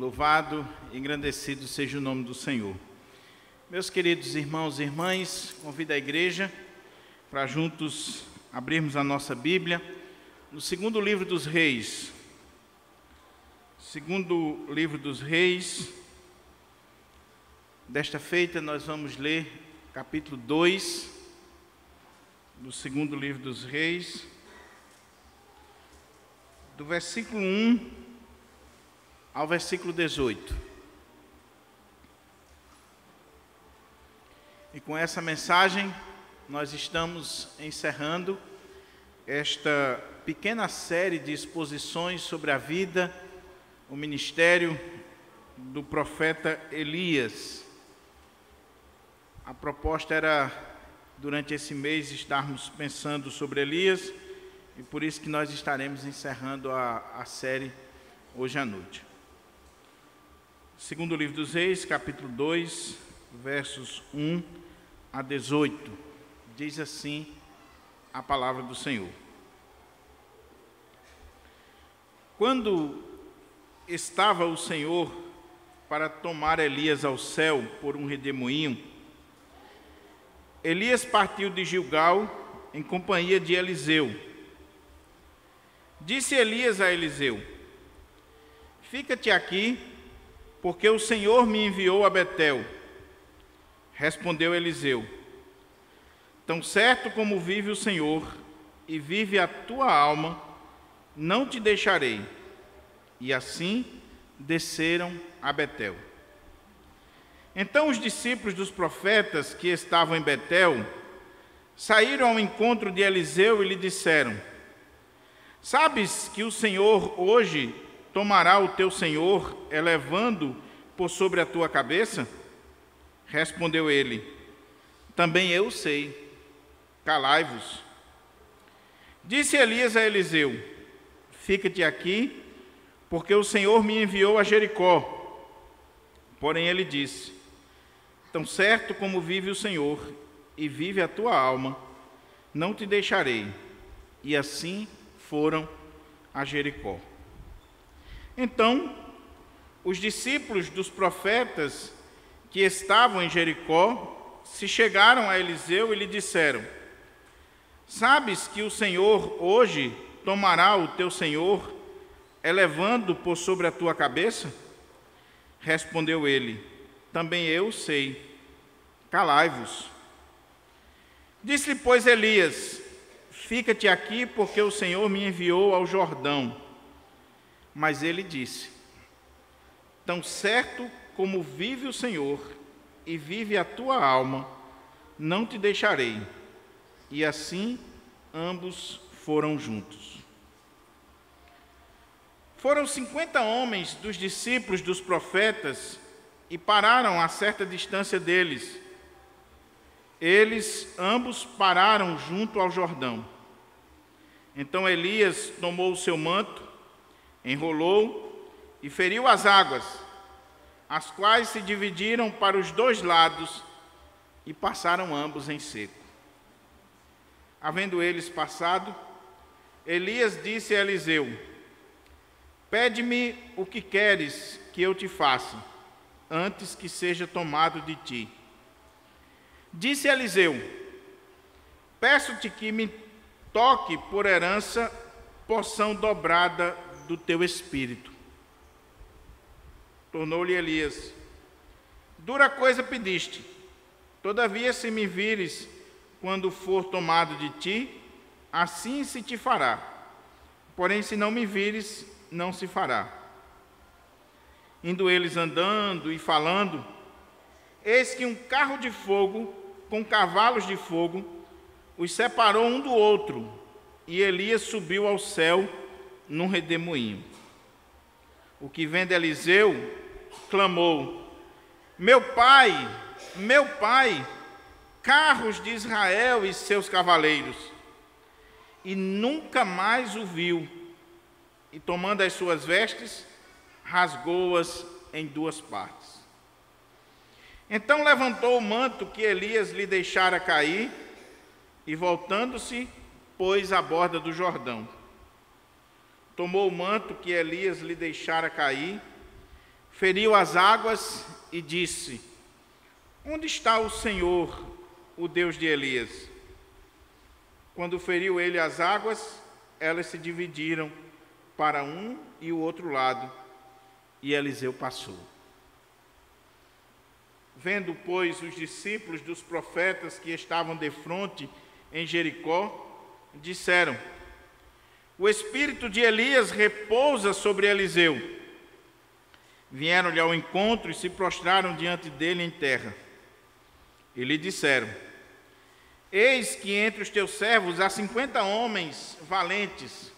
Louvado e engrandecido seja o nome do Senhor. Meus queridos irmãos e irmãs, convido a igreja para juntos abrirmos a nossa Bíblia no segundo livro dos Reis. Segundo livro dos Reis. Desta feita nós vamos ler capítulo 2 do segundo livro dos Reis, do versículo 1 ao versículo 18. E com essa mensagem, nós estamos encerrando esta pequena série de exposições sobre a vida, o ministério do profeta Elias. A proposta era, durante esse mês, estarmos pensando sobre Elias, e por isso que nós estaremos encerrando a série hoje à noite. Segundo livro dos Reis, capítulo 2, versos 1 a 18, diz assim a palavra do Senhor. Quando estava o Senhor para tomar Elias ao céu por um redemoinho, Elias partiu de Gilgal em companhia de Eliseu. Disse Elias a Eliseu: fica-te aqui, porque o Senhor me enviou a Betel. Respondeu Eliseu: tão certo como vive o Senhor, e vive a tua alma, não te deixarei. E assim desceram a Betel. Então os discípulos dos profetas que estavam em Betel saíram ao encontro de Eliseu e lhe disseram: sabes que o Senhor hoje tomará o teu senhor, elevando por sobre a tua cabeça? Respondeu ele: também eu sei, calai-vos. Disse Elias a Eliseu: fica-te aqui, porque o Senhor me enviou a Jericó. Porém ele disse: tão certo como vive o Senhor, e vive a tua alma, não te deixarei. E assim foram a Jericó. Então, os discípulos dos profetas que estavam em Jericó se chegaram a Eliseu e lhe disseram: sabes que o Senhor hoje tomará o teu senhor, elevando por sobre a tua cabeça? Respondeu ele: também eu sei, calai-vos. Disse-lhe, pois, Elias: fica-te aqui, porque o Senhor me enviou ao Jordão. Mas ele disse: tão certo como vive o Senhor, e vive a tua alma, não te deixarei. E assim ambos foram juntos. Foram 50 homens dos discípulos dos profetas e pararam a certa distância deles. Eles ambos pararam junto ao Jordão. Então Elias tomou o seu manto, enrolou e feriu as águas, as quais se dividiram para os dois lados e passaram ambos em seco. Havendo eles passado, Elias disse a Eliseu: pede-me o que queres que eu te faça, antes que seja tomado de ti. Disse Eliseu: peço-te que me toque por herança porção dobrada do teu espírito. Tornou-lhe Elias: dura coisa pediste, todavia se me vires quando for tomado de ti, assim se te fará. Porém, se não me vires, não se fará. Indo eles andando e falando, eis que um carro de fogo, com cavalos de fogo, os separou um do outro, e Elias subiu ao céu num redemoinho. O que vendo Eliseu, clamou: meu pai, carros de Israel e seus cavaleiros. E nunca mais o viu, e tomando as suas vestes, rasgou-as em duas partes. Então levantou o manto que Elias lhe deixara cair, e voltando-se, pôs à borda do Jordão. Tomou o manto que Elias lhe deixara cair, feriu as águas e disse: onde está o Senhor, o Deus de Elias? Quando feriu ele as águas, elas se dividiram para um e o outro lado, e Eliseu passou. Vendo, pois, os discípulos dos profetas que estavam defronte em Jericó, disseram: o espírito de Elias repousa sobre Eliseu. Vieram-lhe ao encontro e se prostraram diante dele em terra. E lhe disseram: eis que entre os teus servos há 50 homens valentes.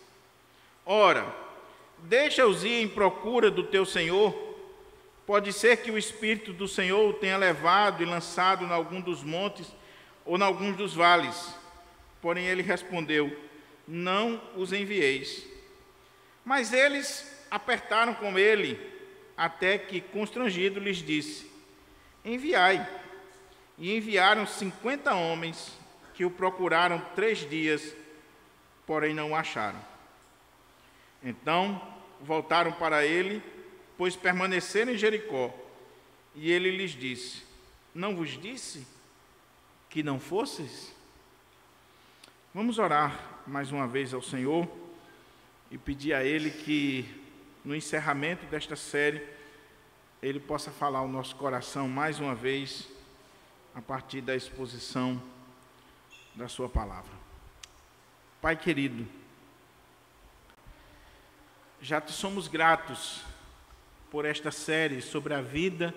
Ora, deixa-os ir em procura do teu senhor. Pode ser que o Espírito do Senhor o tenha levado e lançado em algum dos montes ou em alguns dos vales. Porém ele respondeu: não os envieis. Mas eles apertaram com ele, até que, constrangido, lhes disse: enviai. E enviaram 50 homens, que o procuraram 3 dias, porém não o acharam. Então voltaram para ele, pois permaneceram em Jericó. E ele lhes disse: não vos disse que não fosseis? Vamos orar mais uma vez ao Senhor e pedir a Ele que, no encerramento desta série, Ele possa falar ao nosso coração mais uma vez, a partir da exposição da sua palavra. Pai querido, já te somos gratos por esta série sobre a vida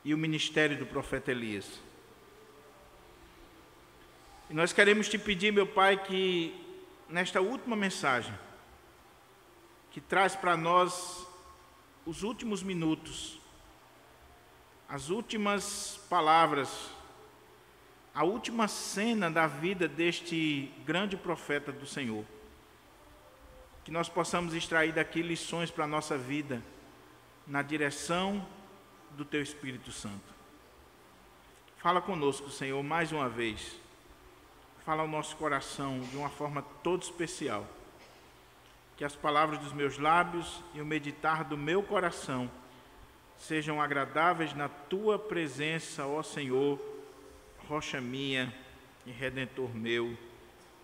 e o ministério do profeta Elias. E nós queremos te pedir, meu Pai, que nesta última mensagem, que traz para nós os últimos minutos, as últimas palavras, a última cena da vida deste grande profeta do Senhor, que nós possamos extrair daqui lições para a nossa vida, na direção do Teu Espírito Santo. Fala conosco, Senhor, mais uma vez. Fala ao nosso coração de uma forma toda especial. Que as palavras dos meus lábios e o meditar do meu coração sejam agradáveis na Tua presença, ó Senhor, rocha minha e redentor meu.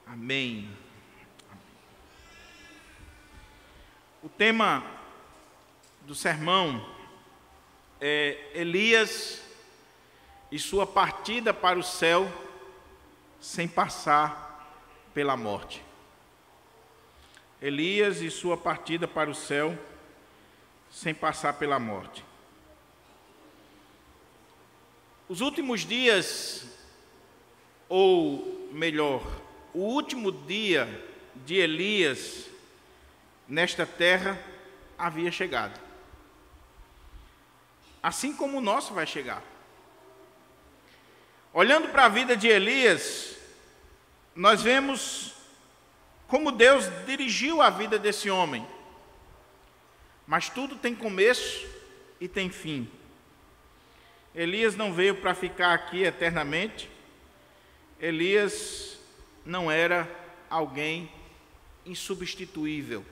Amém. O tema do sermão é Elias e sua partida para o céu sem passar pela morte. Elias e sua partida para o céu sem passar pela morte. Os últimos dias, ou melhor, o último dia de Elias nesta terra havia chegado. Assim como o nosso vai chegar. Olhando para a vida de Elias, nós vemos como Deus dirigiu a vida desse homem. Mas tudo tem começo e tem fim. Elias não veio para ficar aqui eternamente. Elias não era alguém insubstituível.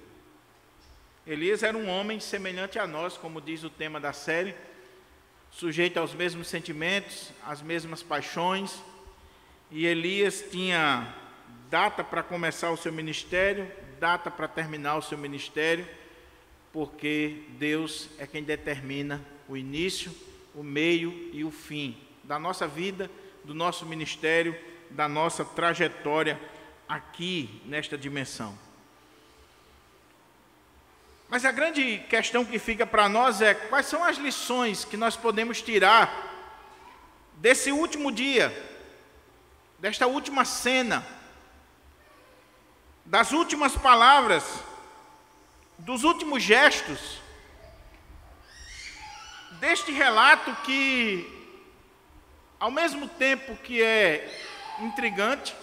Elias era um homem semelhante a nós, como diz o tema da série, sujeito aos mesmos sentimentos, às mesmas paixões. E Elias tinha data para começar o seu ministério, data para terminar o seu ministério, porque Deus é quem determina o início, o meio e o fim da nossa vida, do nosso ministério, da nossa trajetória aqui nesta dimensão. Mas a grande questão que fica para nós é: quais são as lições que nós podemos tirar desse último dia, desta última cena, das últimas palavras, dos últimos gestos, deste relato que, ao mesmo tempo que é intrigante,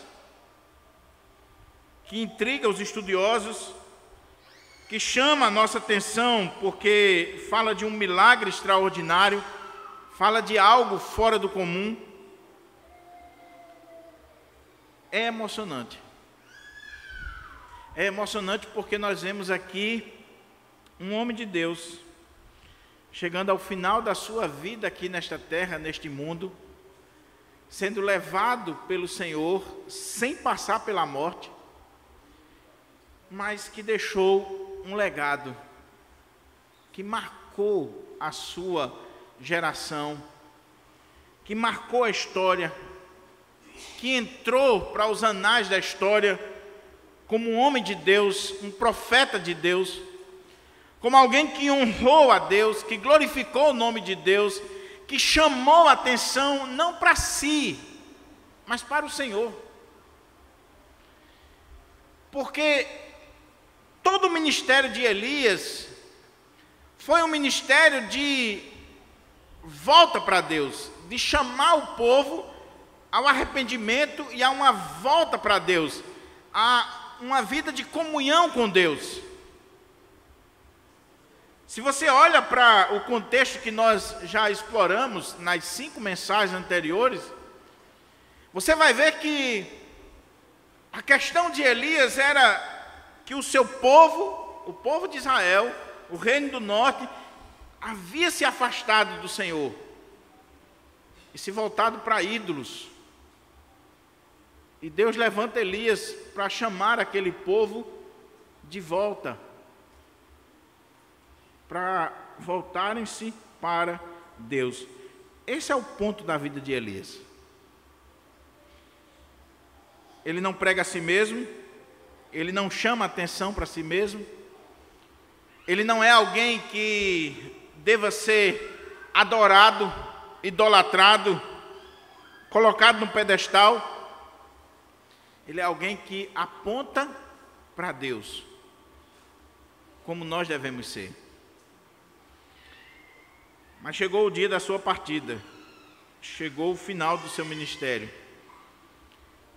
que intriga os estudiosos, que chama a nossa atenção porque fala de um milagre extraordinário, fala de algo fora do comum, é emocionante. É emocionante porque nós vemos aqui um homem de Deus chegando ao final da sua vida aqui nesta terra, neste mundo, sendo levado pelo Senhor sem passar pela morte, mas que deixou um legado que marcou a sua geração, que marcou a história, que entrou para os anais da história como um homem de Deus, um profeta de Deus, como alguém que honrou a Deus, que glorificou o nome de Deus, que chamou a atenção não para si, mas para o Senhor. Porque todo o ministério de Elias foi um ministério de volta para Deus, de chamar o povo ao arrependimento e a uma volta para Deus, a uma vida de comunhão com Deus. Se você olha para o contexto que nós já exploramos nas 5 mensagens anteriores, você vai ver que a questão de Elias era que o seu povo, o povo de Israel, o reino do norte, havia se afastado do Senhor e se voltado para ídolos. E Deus levanta Elias para chamar aquele povo de volta, para voltarem-se para Deus. Esse é o ponto da vida de Elias. Ele não prega a si mesmo, ele não chama atenção para si mesmo, ele não é alguém que deva ser adorado, idolatrado, colocado no pedestal. Ele é alguém que aponta para Deus, como nós devemos ser. Mas chegou o dia da sua partida, chegou o final do seu ministério.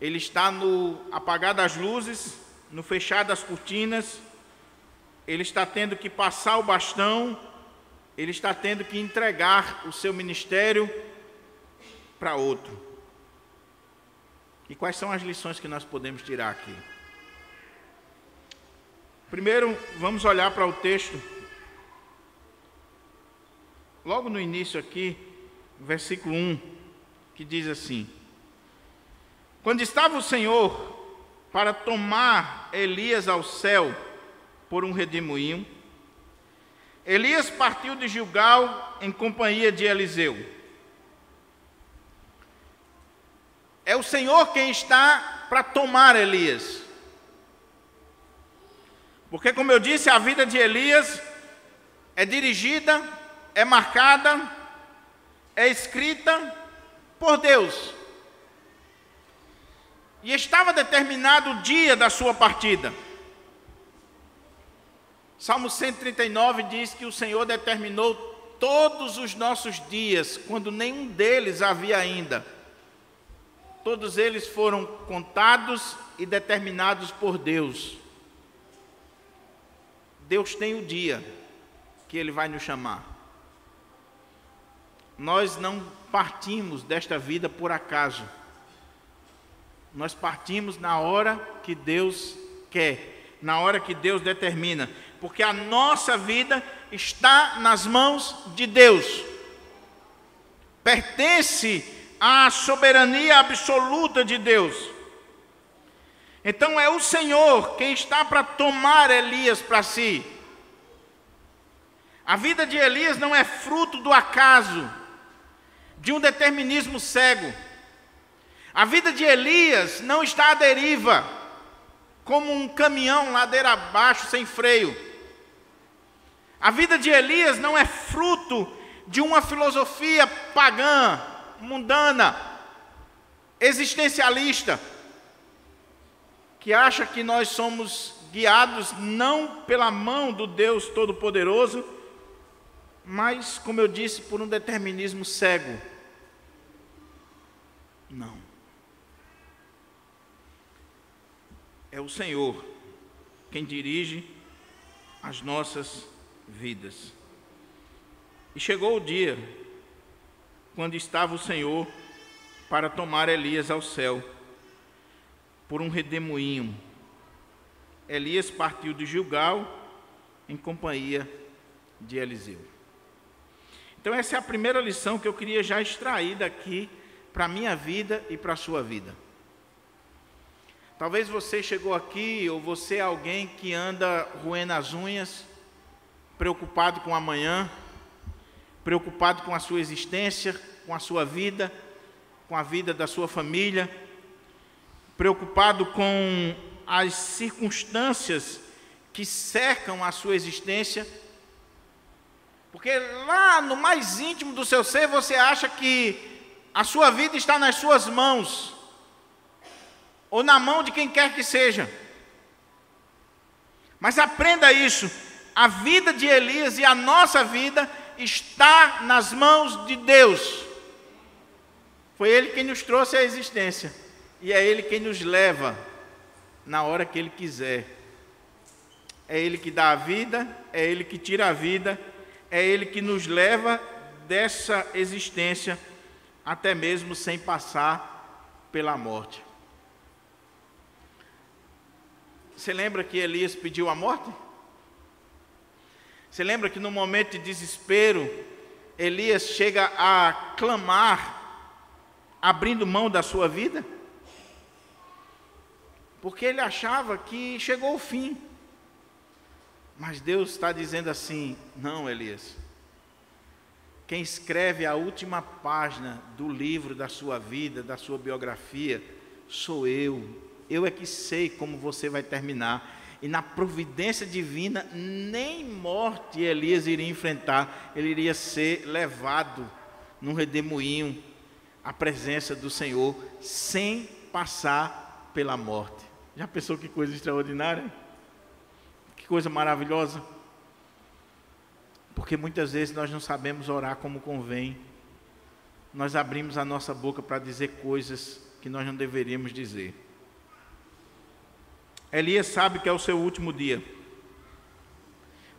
Ele está no apagar das luzes, no fechar das cortinas, ele está tendo que passar o bastão, ele está tendo que entregar o seu ministério para outro. E quais são as lições que nós podemos tirar aqui? Primeiro, vamos olhar para o texto. Logo no início aqui, versículo 1, que diz assim: quando estava o Senhor para tomar Elias ao céu por um redemoinho, Elias partiu de Gilgal em companhia de Eliseu. É o Senhor quem está para tomar Elias. Porque, como eu disse, a vida de Elias é dirigida, é marcada, é escrita por Deus. E estava determinado o dia da sua partida. Salmo 139 diz que o Senhor determinou todos os nossos dias, quando nenhum deles havia ainda. Todos eles foram contados e determinados por Deus. Deus tem o dia que Ele vai nos chamar. Nós não partimos desta vida por acaso. Nós partimos na hora que Deus quer, na hora que Deus determina, porque a nossa vida está nas mãos de Deus. Pertence à soberania absoluta de Deus. Então é o Senhor quem está para tomar Elias para si. A vida de Elias não é fruto do acaso, de um determinismo cego. A vida de Elias não está à deriva, como um caminhão ladeira abaixo sem freio. A vida de Elias não é fruto de uma filosofia pagã, mundana, existencialista, que acha que nós somos guiados não pela mão do Deus Todo-Poderoso, mas, como eu disse, por um determinismo cego. Não. É o Senhor quem dirige as nossas vidas. E chegou o dia quando estava o Senhor para tomar Elias ao céu por um redemoinho. Elias partiu de Gilgal em companhia de Eliseu. Então essa é a primeira lição que eu queria já extrair daqui para a minha vida e para a sua vida. Talvez você chegou aqui, ou você é alguém que anda roendo as unhas, preocupado com amanhã, preocupado com a sua existência, com a sua vida, com a vida da sua família, preocupado com as circunstâncias que cercam a sua existência, porque lá no mais íntimo do seu ser você acha que a sua vida está nas suas mãos, ou na mão de quem quer que seja. Mas aprenda isso, a vida de Elias e a nossa vida está nas mãos de Deus. Foi Ele quem nos trouxe à existência, e é Ele quem nos leva na hora que Ele quiser. É Ele que dá a vida, é Ele que tira a vida, é Ele que nos leva dessa existência, até mesmo sem passar pela morte. Você lembra que Elias pediu a morte? Você lembra que no momento de desespero, Elias chega a clamar, abrindo mão da sua vida? Porque ele achava que chegou o fim. Mas Deus está dizendo assim: não, Elias, quem escreve a última página do livro da sua vida, da sua biografia, sou eu. Eu é que sei como você vai terminar. E na providência divina, nem morte Elias iria enfrentar. Ele iria ser levado num redemoinho à presença do Senhor, sem passar pela morte. Já pensou que coisa extraordinária? Que coisa maravilhosa. Porque muitas vezes nós não sabemos orar como convém. Nós abrimos a nossa boca para dizer coisas que nós não deveríamos dizer. Elias sabe que é o seu último dia,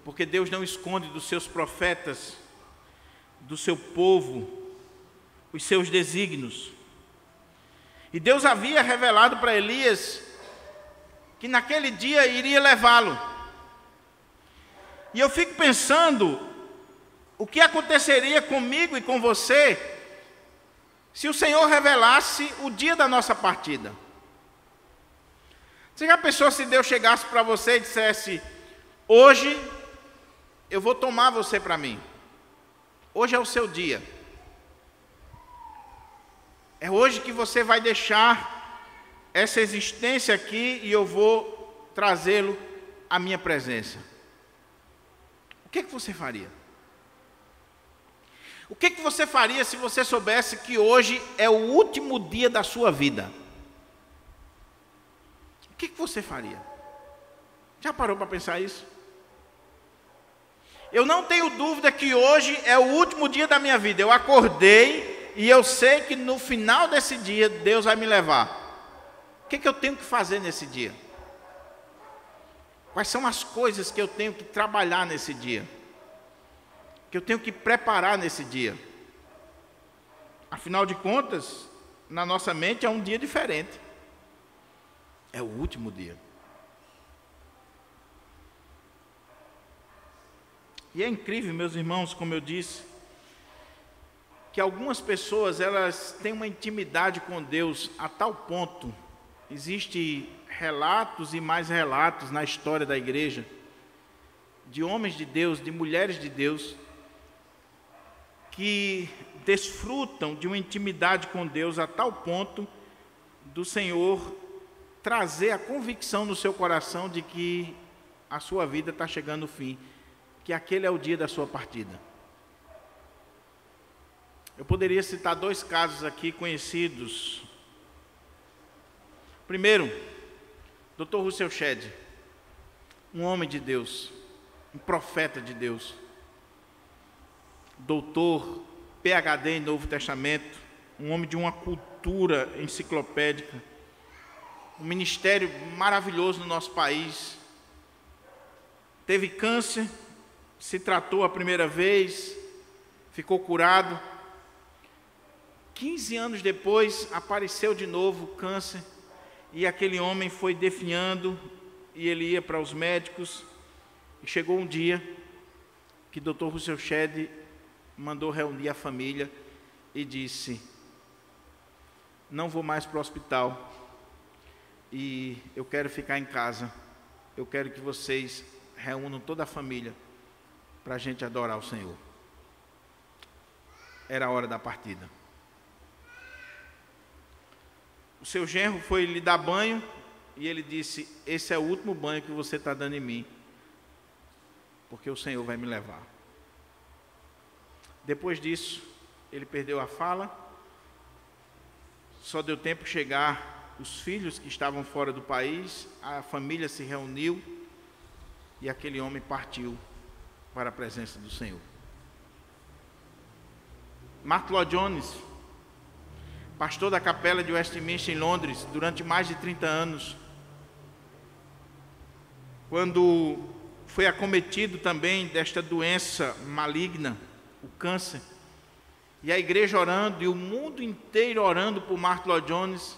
porque Deus não esconde dos seus profetas, do seu povo, os seus desígnios. E Deus havia revelado para Elias que naquele dia iria levá-lo. E eu fico pensando, o que aconteceria comigo e com você, se o Senhor revelasse o dia da nossa partida? Você já pensou se Deus chegasse para você e dissesse: hoje eu vou tomar você para mim, hoje é o seu dia, é hoje que você vai deixar essa existência aqui e eu vou trazê-lo à minha presença? O que você faria? O que você faria se você soubesse que hoje é o último dia da sua vida? O que você faria? Já parou para pensar isso? Eu não tenho dúvida que hoje é o último dia da minha vida. Eu acordei e eu sei que no final desse dia Deus vai me levar. O que eu tenho que fazer nesse dia? Quais são as coisas que eu tenho que trabalhar nesse dia? Que eu tenho que preparar nesse dia? Afinal de contas, na nossa mente é um dia diferente. É o último dia. E é incrível, meus irmãos, como eu disse, que algumas pessoas, elas têm uma intimidade com Deus a tal ponto, existem relatos e mais relatos na história da igreja, de homens de Deus, de mulheres de Deus, que desfrutam de uma intimidade com Deus a tal ponto do Senhor trazer a convicção no seu coração de que a sua vida está chegando ao fim, que aquele é o dia da sua partida. Eu poderia citar 2 casos aqui conhecidos. Primeiro, Dr. Russell Shedd, um homem de Deus, um profeta de Deus, doutor, PhD em Novo Testamento, um homem de uma cultura enciclopédica, um ministério maravilhoso no nosso país. Teve câncer, se tratou a primeira vez, ficou curado. 15 anos depois, apareceu de novo o câncer, e aquele homem foi definhando, e ele ia para os médicos, e chegou um dia que Dr. Russell Shedd mandou reunir a família e disse: não vou mais para o hospital e eu quero ficar em casa. Eu quero que vocês reúnam toda a família para a gente adorar o Senhor. Era a hora da partida. O seu genro foi lhe dar banho e ele disse: esse é o último banho que você está dando em mim, porque o Senhor vai me levar. Depois disso, ele perdeu a fala. Só deu tempo de chegar os filhos que estavam fora do país, a família se reuniu e aquele homem partiu para a presença do Senhor. Martyn Lloyd-Jones, pastor da capela de Westminster em Londres durante mais de 30 anos, quando foi acometido também desta doença maligna, o câncer, e a igreja orando e o mundo inteiro orando por Martyn Lloyd-Jones,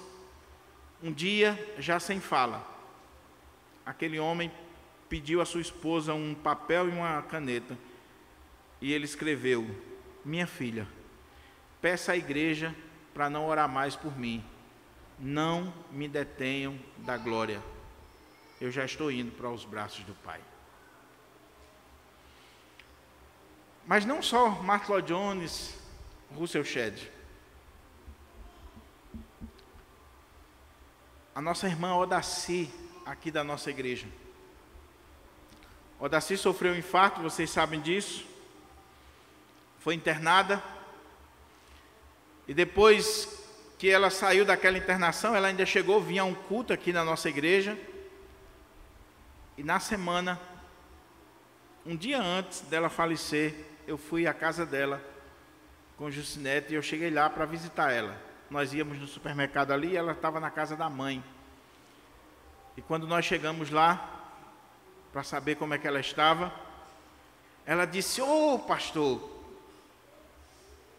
um dia, já sem fala, aquele homem pediu à sua esposa um papel e uma caneta, e ele escreveu: minha filha, peça à igreja para não orar mais por mim, não me detenham da glória, eu já estou indo para os braços do Pai. Mas não só Martyn Lloyd-Jones, Russell Shedd. A nossa irmã Odaci, aqui da nossa igreja. Odaci sofreu um infarto, vocês sabem disso. Foi internada. E depois que ela saiu daquela internação, ela ainda chegou, vinha a um culto aqui na nossa igreja. E na semana, um dia antes dela falecer, eu fui à casa dela com Jucinete e eu cheguei lá para visitar ela. Nós íamos no supermercado ali e ela estava na casa da mãe. E quando nós chegamos lá, para saber como é que ela estava, ela disse: ô pastor,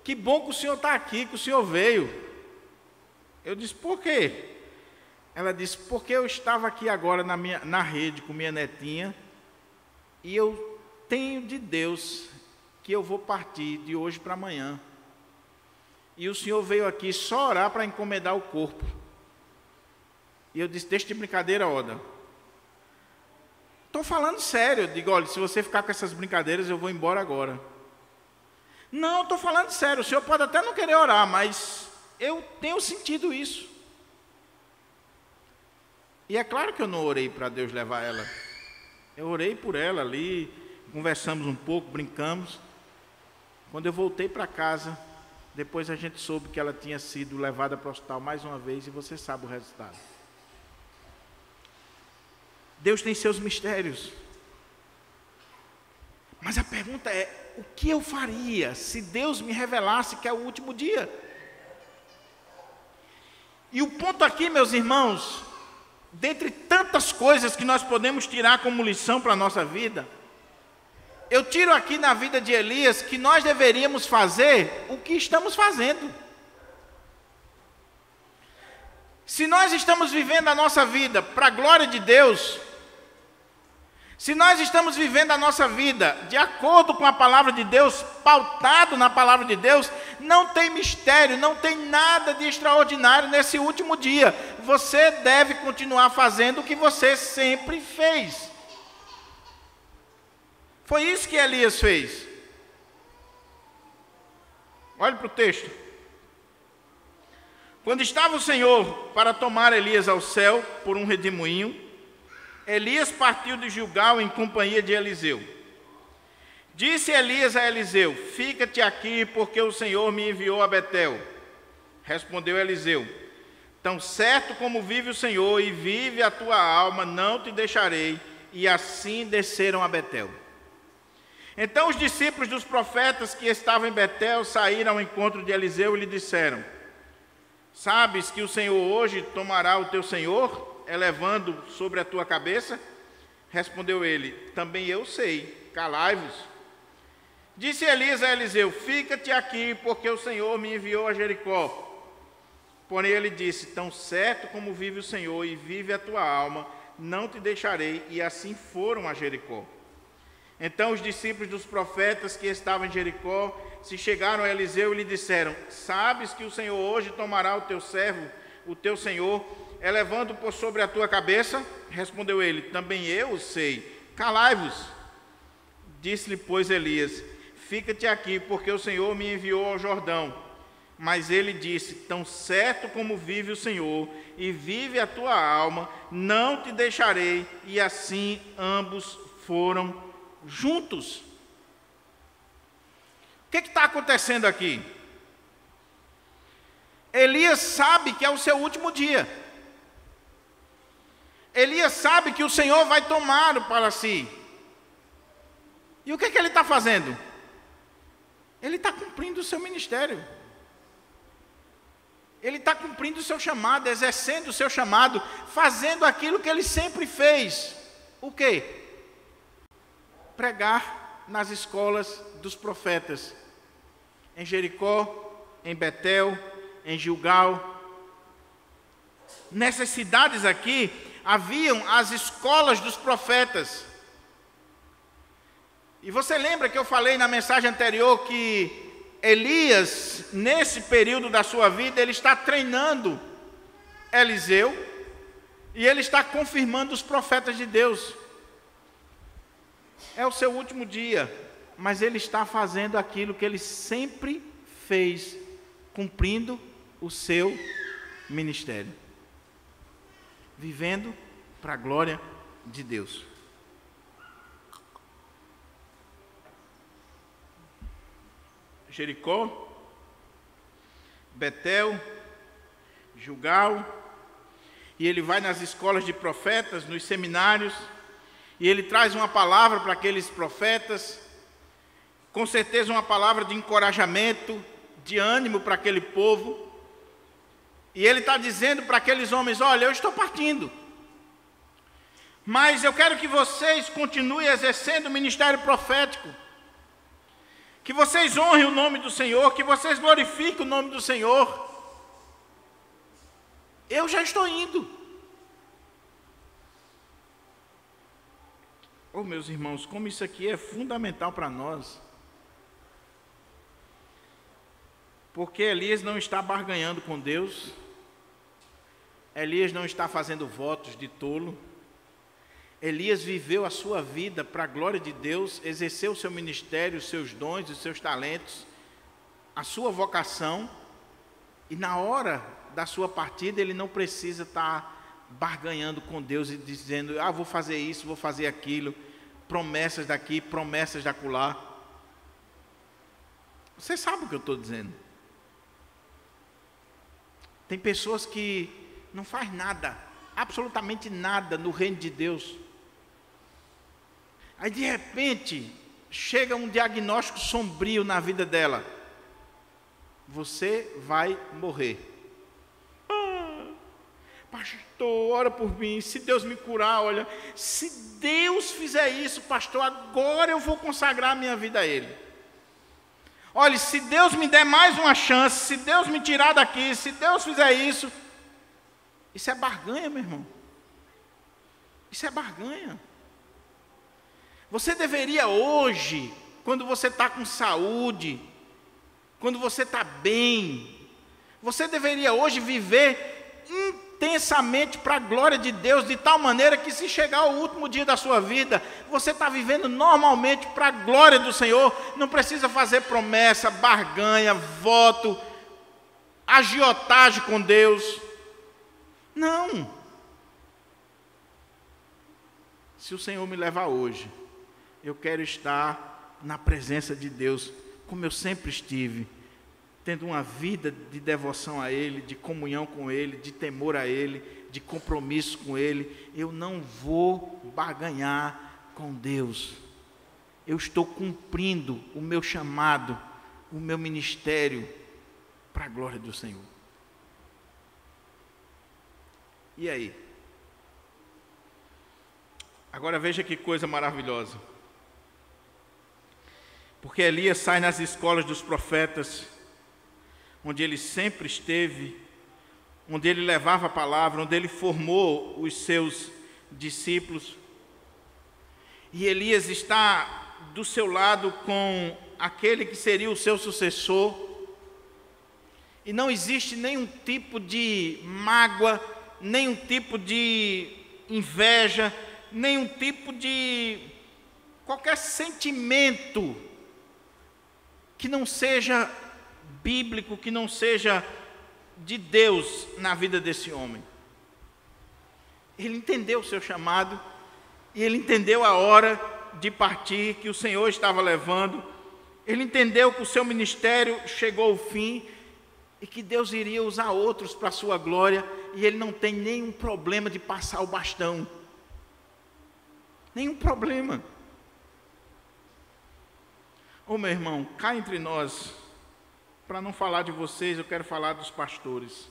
que bom que o senhor está aqui, que o senhor veio. Eu disse: por quê? Ela disse: porque eu estava aqui agora na rede com minha netinha e eu tenho de Deus que eu vou partir de hoje para amanhã. E o senhor veio aqui só orar para encomendar o corpo. E eu disse: deixa de brincadeira, Oda. Estou falando sério. Eu digo: olha, se você ficar com essas brincadeiras, eu vou embora agora. Não, estou falando sério. O senhor pode até não querer orar, mas eu tenho sentido isso. E é claro que eu não orei para Deus levar ela. Eu orei por ela ali, conversamos um pouco, brincamos. Quando eu voltei para casa, depois a gente soube que ela tinha sido levada para o hospital mais uma vez e você sabe o resultado. Deus tem seus mistérios. Mas a pergunta é: o que eu faria se Deus me revelasse que é o último dia? E o ponto aqui, meus irmãos, dentre tantas coisas que nós podemos tirar como lição para a nossa vida, eu tiro aqui na vida de Elias que nós deveríamos fazer o que estamos fazendo. Se nós estamos vivendo a nossa vida para a glória de Deus, se nós estamos vivendo a nossa vida de acordo com a palavra de Deus, pautado na palavra de Deus, não tem mistério, não tem nada de extraordinário nesse último dia. Você deve continuar fazendo o que você sempre fez. Foi isso que Elias fez. Olhe para o texto. Quando estava o Senhor para tomar Elias ao céu por um redemoinho, Elias partiu de Gilgal em companhia de Eliseu. Disse Elias a Eliseu: fica-te aqui, porque o Senhor me enviou a Betel. Respondeu Eliseu: tão certo como vive o Senhor e vive a tua alma, não te deixarei. E assim desceram a Betel. Então os discípulos dos profetas que estavam em Betel saíram ao encontro de Eliseu e lhe disseram: sabes que o Senhor hoje tomará o teu senhor, elevando sobre a tua cabeça? Respondeu ele: também eu sei, calai-vos. Disse Elias a Eliseu: fica-te aqui, porque o Senhor me enviou a Jericó. Porém ele disse: tão certo como vive o Senhor e vive a tua alma, não te deixarei. E assim foram a Jericó. Então os discípulos dos profetas que estavam em Jericó se chegaram a Eliseu e lhe disseram: sabes que o Senhor hoje tomará o teu servo, o teu senhor, elevando por sobre a tua cabeça? Respondeu ele: também eu o sei. Calai-vos. Disse-lhe, pois, Elias: fica-te aqui, porque o Senhor me enviou ao Jordão. Mas ele disse: tão certo como vive o Senhor, e vive a tua alma, não te deixarei. E assim ambos foram juntos. O que está acontecendo aqui? Elias sabe que é o seu último dia. Elias sabe que o Senhor vai tomá-lo para si. E o que ele está fazendo? Ele está cumprindo o seu ministério. Ele está cumprindo o seu chamado, exercendo o seu chamado, fazendo aquilo que ele sempre fez. O quê? Pregar nas escolas dos profetas. Em Jericó, em Betel, em Gilgal. Nessas cidades aqui, haviam as escolas dos profetas. E você lembra que eu falei na mensagem anterior que Elias, nesse período da sua vida, ele está treinando Eliseu e ele está confirmando os profetas de Deus. É o seu último dia, mas ele está fazendo aquilo que ele sempre fez, cumprindo o seu ministério, vivendo para a glória de Deus. Jericó, Betel, Gilgal, e ele vai nas escolas de profetas, nos seminários, e ele traz uma palavra para aqueles profetas, com certeza uma palavra de encorajamento, de ânimo para aquele povo, e ele está dizendo para aqueles homens: olha, eu estou partindo, mas eu quero que vocês continuem exercendo o ministério profético, que vocês honrem o nome do Senhor, que vocês glorifiquem o nome do Senhor. Eu já estou indo. Oh, meus irmãos, como isso aqui é fundamental para nós. Porque Elias não está barganhando com Deus. Elias não está fazendo votos de tolo. Elias viveu a sua vida para a glória de Deus, exerceu o seu ministério, os seus dons, os seus talentos, a sua vocação, e na hora da sua partida ele não precisa estar barganhando com Deus e dizendo: vou fazer isso, vou fazer aquilo, promessas daqui, promessas de acolá. Você sabe o que eu estou dizendo. Tem pessoas que não fazem nada, absolutamente nada no reino de Deus. Aí de repente chega um diagnóstico sombrio na vida dela: você vai morrer. Pastor, ora por mim, se Deus me curar, olha, se Deus fizer isso, pastor, agora eu vou consagrar a minha vida a Ele. Olha, se Deus me der mais uma chance, se Deus me tirar daqui, se Deus fizer isso. Isso é barganha, meu irmão. Isso é barganha. Você deveria hoje, quando você está com saúde, quando você está bem, você deveria hoje viver intensamente para a glória de Deus, de tal maneira que, se chegar o último dia da sua vida, você está vivendo normalmente para a glória do Senhor. Não precisa fazer promessa, barganha, voto, agiotagem com Deus. Não. Se o Senhor me levar hoje, eu quero estar na presença de Deus, como eu sempre estive, tendo uma vida de devoção a Ele, de comunhão com Ele, de temor a Ele, de compromisso com Ele. Eu não vou barganhar com Deus. Eu estou cumprindo o meu chamado, o meu ministério, para a glória do Senhor. E aí? Agora veja que coisa maravilhosa. Porque Elias sai nas escolas dos profetas, onde ele sempre esteve, onde ele levava a palavra, onde ele formou os seus discípulos. E Elias está do seu lado com aquele que seria o seu sucessor. E não existe nenhum tipo de mágoa, nenhum tipo de inveja, nenhum tipo de qualquer sentimento que não seja bíblico, que não seja de Deus na vida desse homem. Ele entendeu o seu chamado e ele entendeu a hora de partir que o Senhor estava levando. Ele entendeu que o seu ministério chegou ao fim e que Deus iria usar outros para a sua glória, e ele não tem nenhum problema de passar o bastão. Nenhum problema. Ô meu irmão, cá entre nós, para não falar de vocês, eu quero falar dos pastores,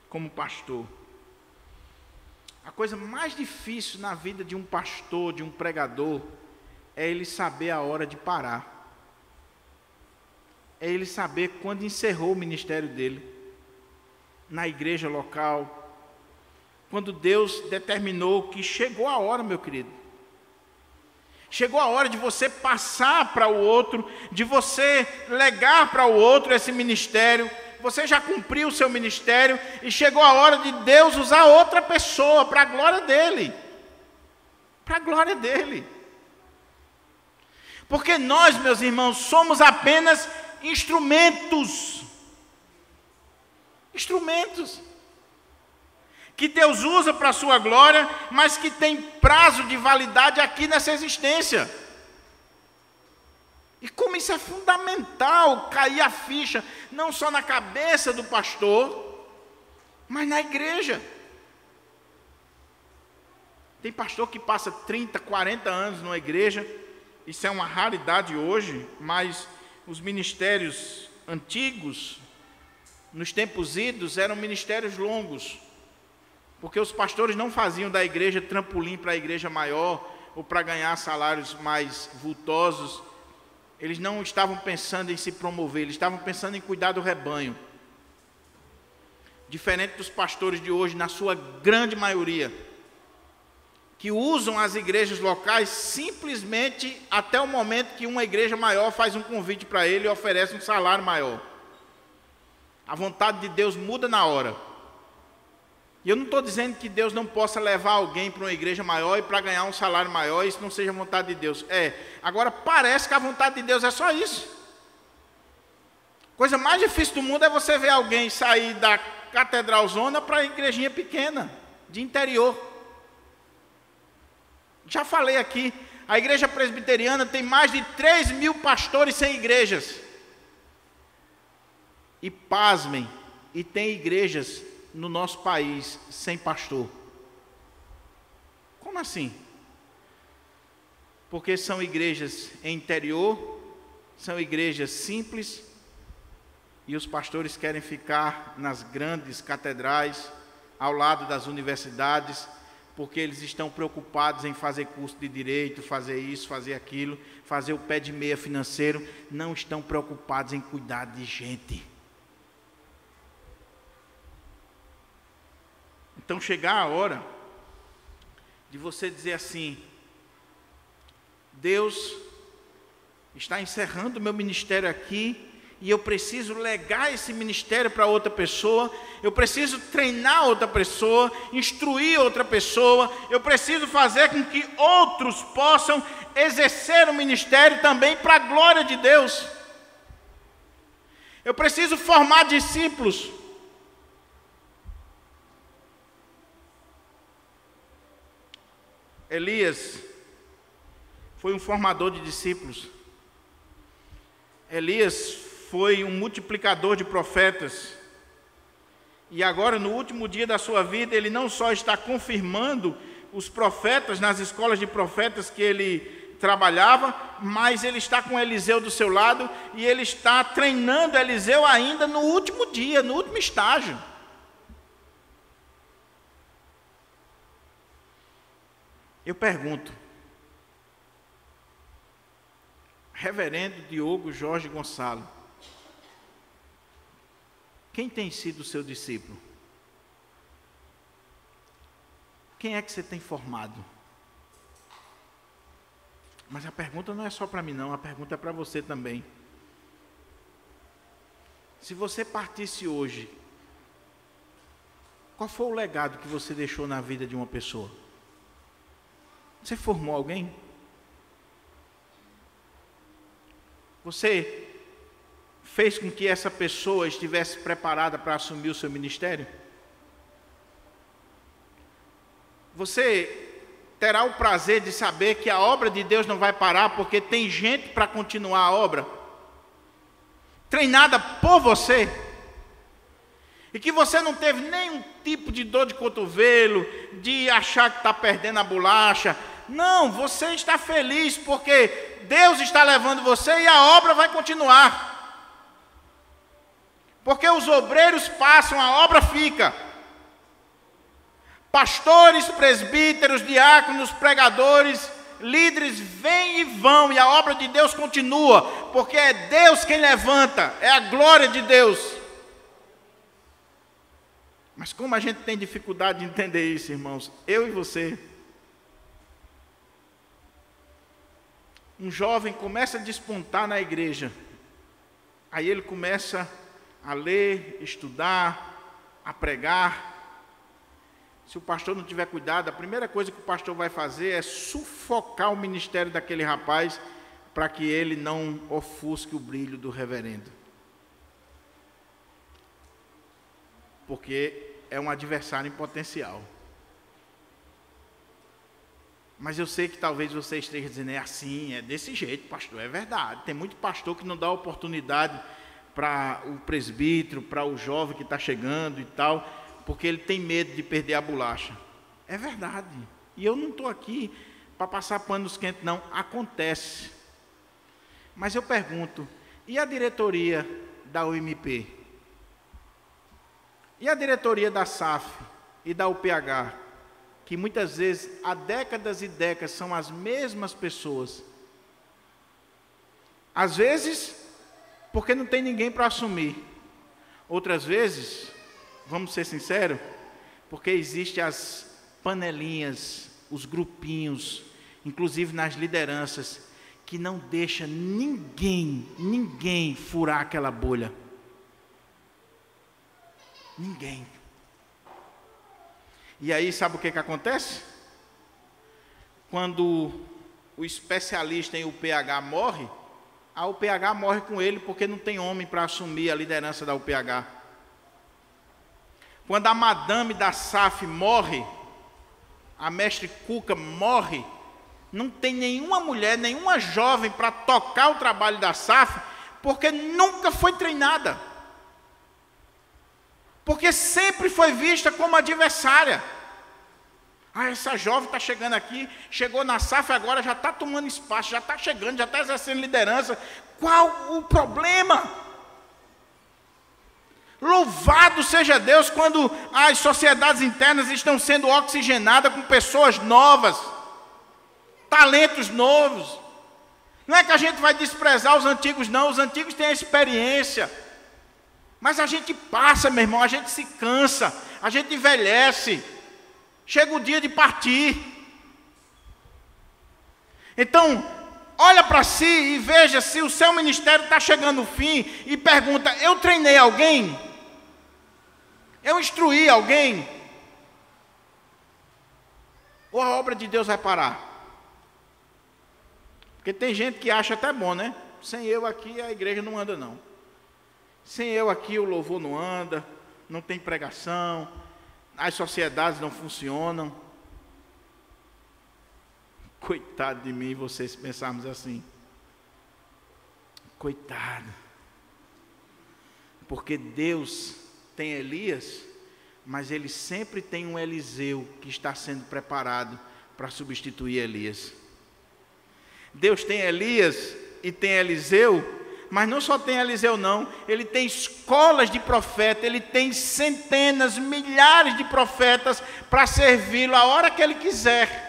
como pastor. A coisa mais difícil na vida de um pastor, de um pregador, é ele saber a hora de parar. É ele saber quando encerrou o ministério dele, na igreja local, quando Deus determinou que chegou a hora, meu querido. Chegou a hora de você passar para o outro, de você legar para o outro esse ministério. Você já cumpriu o seu ministério e chegou a hora de Deus usar outra pessoa para a glória dele. Para a glória dele. Porque nós, meus irmãos, somos apenas instrumentos que Deus usa para a sua glória, mas que tem prazo de validade aqui nessa existência. E como isso é fundamental, cair a ficha, não só na cabeça do pastor, mas na igreja. Tem pastor que passa 30, 40 anos numa igreja, isso é uma raridade hoje, mas os ministérios antigos, nos tempos idos, eram ministérios longos, porque os pastores não faziam da igreja trampolim para a igreja maior, ou para ganhar salários mais vultosos. Eles não estavam pensando em se promover, eles estavam pensando em cuidar do rebanho. Diferente dos pastores de hoje, na sua grande maioria, que usam as igrejas locais simplesmente até o momento que uma igreja maior faz um convite para ele e oferece um salário maior. A vontade de Deus muda na hora. E eu não estou dizendo que Deus não possa levar alguém para uma igreja maior e para ganhar um salário maior, isso não seja a vontade de Deus. Agora parece que a vontade de Deus é só isso. A coisa mais difícil do mundo é você ver alguém sair da catedralzona para a igrejinha pequena, de interior. Já falei aqui, a igreja presbiteriana tem mais de 3.000 pastores sem igrejas. E pasmem, e tem igrejas no nosso país sem pastor. Como assim? Porque são igrejas em interior, são igrejas simples, e os pastores querem ficar nas grandes catedrais, ao lado das universidades, porque eles estão preocupados em fazer curso de direito, fazer isso, fazer aquilo, fazer o pé de meia financeiro, não estão preocupados em cuidar de gente. Então chegar a hora de você dizer assim: Deus está encerrando o meu ministério aqui, e eu preciso legar esse ministério para outra pessoa, eu preciso treinar outra pessoa, instruir outra pessoa, eu preciso fazer com que outros possam exercer o ministério também para a glória de Deus. Eu preciso formar discípulos. Elias foi um formador de discípulos. Elias foi um multiplicador de profetas. E agora, no último dia da sua vida, ele não só está confirmando os profetas nas escolas de profetas que ele trabalhava, mas ele está com Eliseu do seu lado, e ele está treinando Eliseu ainda no último dia, no último estágio. Eu pergunto, Reverendo Diogo Jorge Gonçalo, quem tem sido o seu discípulo? Quem é que você tem formado? Mas a pergunta não é só para mim não, a pergunta é para você também. Se você partisse hoje, qual foi o legado que você deixou na vida de uma pessoa? Você formou alguém? Você fez com que essa pessoa estivesse preparada para assumir o seu ministério? Você terá o prazer de saber que a obra de Deus não vai parar, porque tem gente para continuar a obra, treinada por você, e que você não teve nenhum tipo de dor de cotovelo, de achar que está perdendo a bolacha. Não, você está feliz, porque Deus está levando você e a obra vai continuar. Porque os obreiros passam, a obra fica. Pastores, presbíteros, diáconos, pregadores, líderes vêm e vão, e a obra de Deus continua, porque é Deus quem levanta, é a glória de Deus. Mas como a gente tem dificuldade de entender isso, irmãos, eu e você. Um jovem começa a despontar na igreja, aí ele começa a ler, estudar, a pregar. Se o pastor não tiver cuidado, a primeira coisa que o pastor vai fazer é sufocar o ministério daquele rapaz, para que ele não ofusque o brilho do reverendo. Porque é um adversário em potencial. Mas eu sei que talvez você esteja dizendo, é assim, é desse jeito, pastor. É verdade, tem muito pastor que não dá oportunidade para o presbítero, para o jovem que está chegando e tal, porque ele tem medo de perder a bolacha. É verdade. E eu não estou aqui para passar panos quentes, não. Acontece. Mas eu pergunto, e a diretoria da UMP? E a diretoria da SAF e da UPH? Que muitas vezes, há décadas e décadas, são as mesmas pessoas. Às vezes, porque não tem ninguém para assumir. Outras vezes, vamos ser sinceros, porque existem as panelinhas, os grupinhos, inclusive nas lideranças, que não deixa ninguém furar aquela bolha. Ninguém. E aí, sabe o que acontece? Quando o especialista em UPH morre, a UPH morre com ele, porque não tem homem para assumir a liderança da UPH. Quando a madame da SAF morre, a mestre Cuca morre, não tem nenhuma mulher, nenhuma jovem para tocar o trabalho da SAF, porque nunca foi treinada. Porque sempre foi vista como adversária. Ah, essa jovem está chegando aqui, chegou na SAF agora, já está tomando espaço, já está chegando, já está exercendo liderança. Qual o problema? Louvado seja Deus quando as sociedades internas estão sendo oxigenadas com pessoas novas, talentos novos. Não é que a gente vai desprezar os antigos, não. Os antigos têm a experiência. Mas a gente passa, meu irmão, a gente se cansa, a gente envelhece. Chega o dia de partir. Então, olha para si e veja se o seu ministério está chegando ao fim e pergunta, eu treinei alguém? Eu instruí alguém? Ou a obra de Deus vai parar? Porque tem gente que acha até bom, né? Sem eu aqui a igreja não anda não. Sem eu aqui o louvor não anda, não tem pregação, as sociedades não funcionam. Coitado de mim, vocês pensarmos assim. Coitado. Porque Deus tem Elias, mas ele sempre tem um Eliseu que está sendo preparado para substituir Elias. Deus tem Elias e tem Eliseu, mas não só tem Eliseu não, ele tem escolas de profeta, ele tem centenas, milhares de profetas para servi-lo a hora que ele quiser.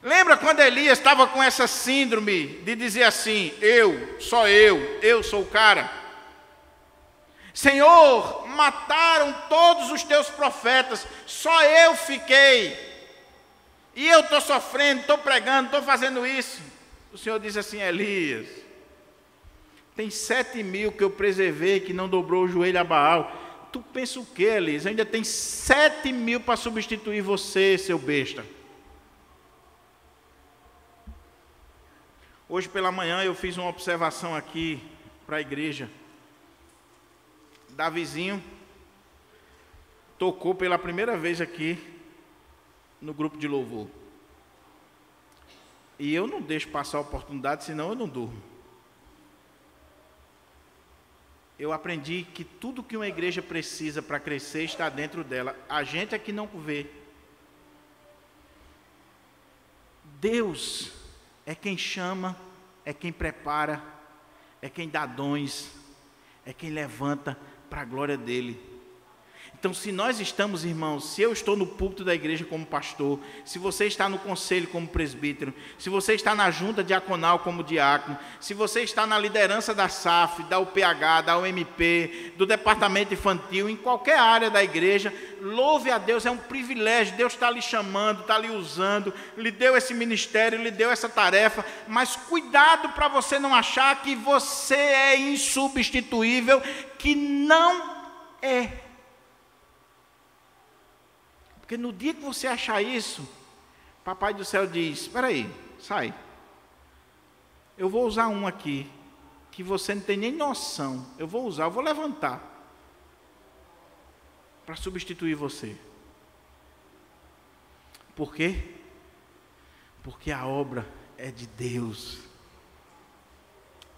Lembra quando Elias estava com essa síndrome de dizer assim, eu sou o cara. Senhor, mataram todos os teus profetas, só eu fiquei. E eu estou sofrendo, estou pregando, estou fazendo isso. O Senhor diz assim: Elias, tem 7.000 que eu preservei, que não dobrou o joelho a Baal. Tu pensa o quê, Elias? Ainda tem 7.000 para substituir você, seu besta. Hoje pela manhã eu fiz uma observação aqui para a igreja. Davizinho tocou pela primeira vez aqui no grupo de louvor. E eu não deixo passar a oportunidade, senão eu não durmo. Eu aprendi que tudo que uma igreja precisa para crescer está dentro dela. A gente é que não vê. Deus é quem chama, é quem prepara, é quem dá dons, é quem levanta para a glória dele. Então, se nós estamos, irmãos, se eu estou no púlpito da igreja como pastor, se você está no conselho como presbítero, se você está na junta diaconal como diácono, se você está na liderança da SAF, da UPH, da UMP, do departamento infantil, em qualquer área da igreja, louve a Deus, é um privilégio. Deus está lhe chamando, está lhe usando, lhe deu esse ministério, lhe deu essa tarefa, mas cuidado para você não achar que você é insubstituível, que não é. Porque no dia que você achar isso, Papai do céu diz: espera aí, sai. Eu vou usar um aqui, que você não tem nem noção. Eu vou levantar, para substituir você. Por quê? Porque a obra é de Deus.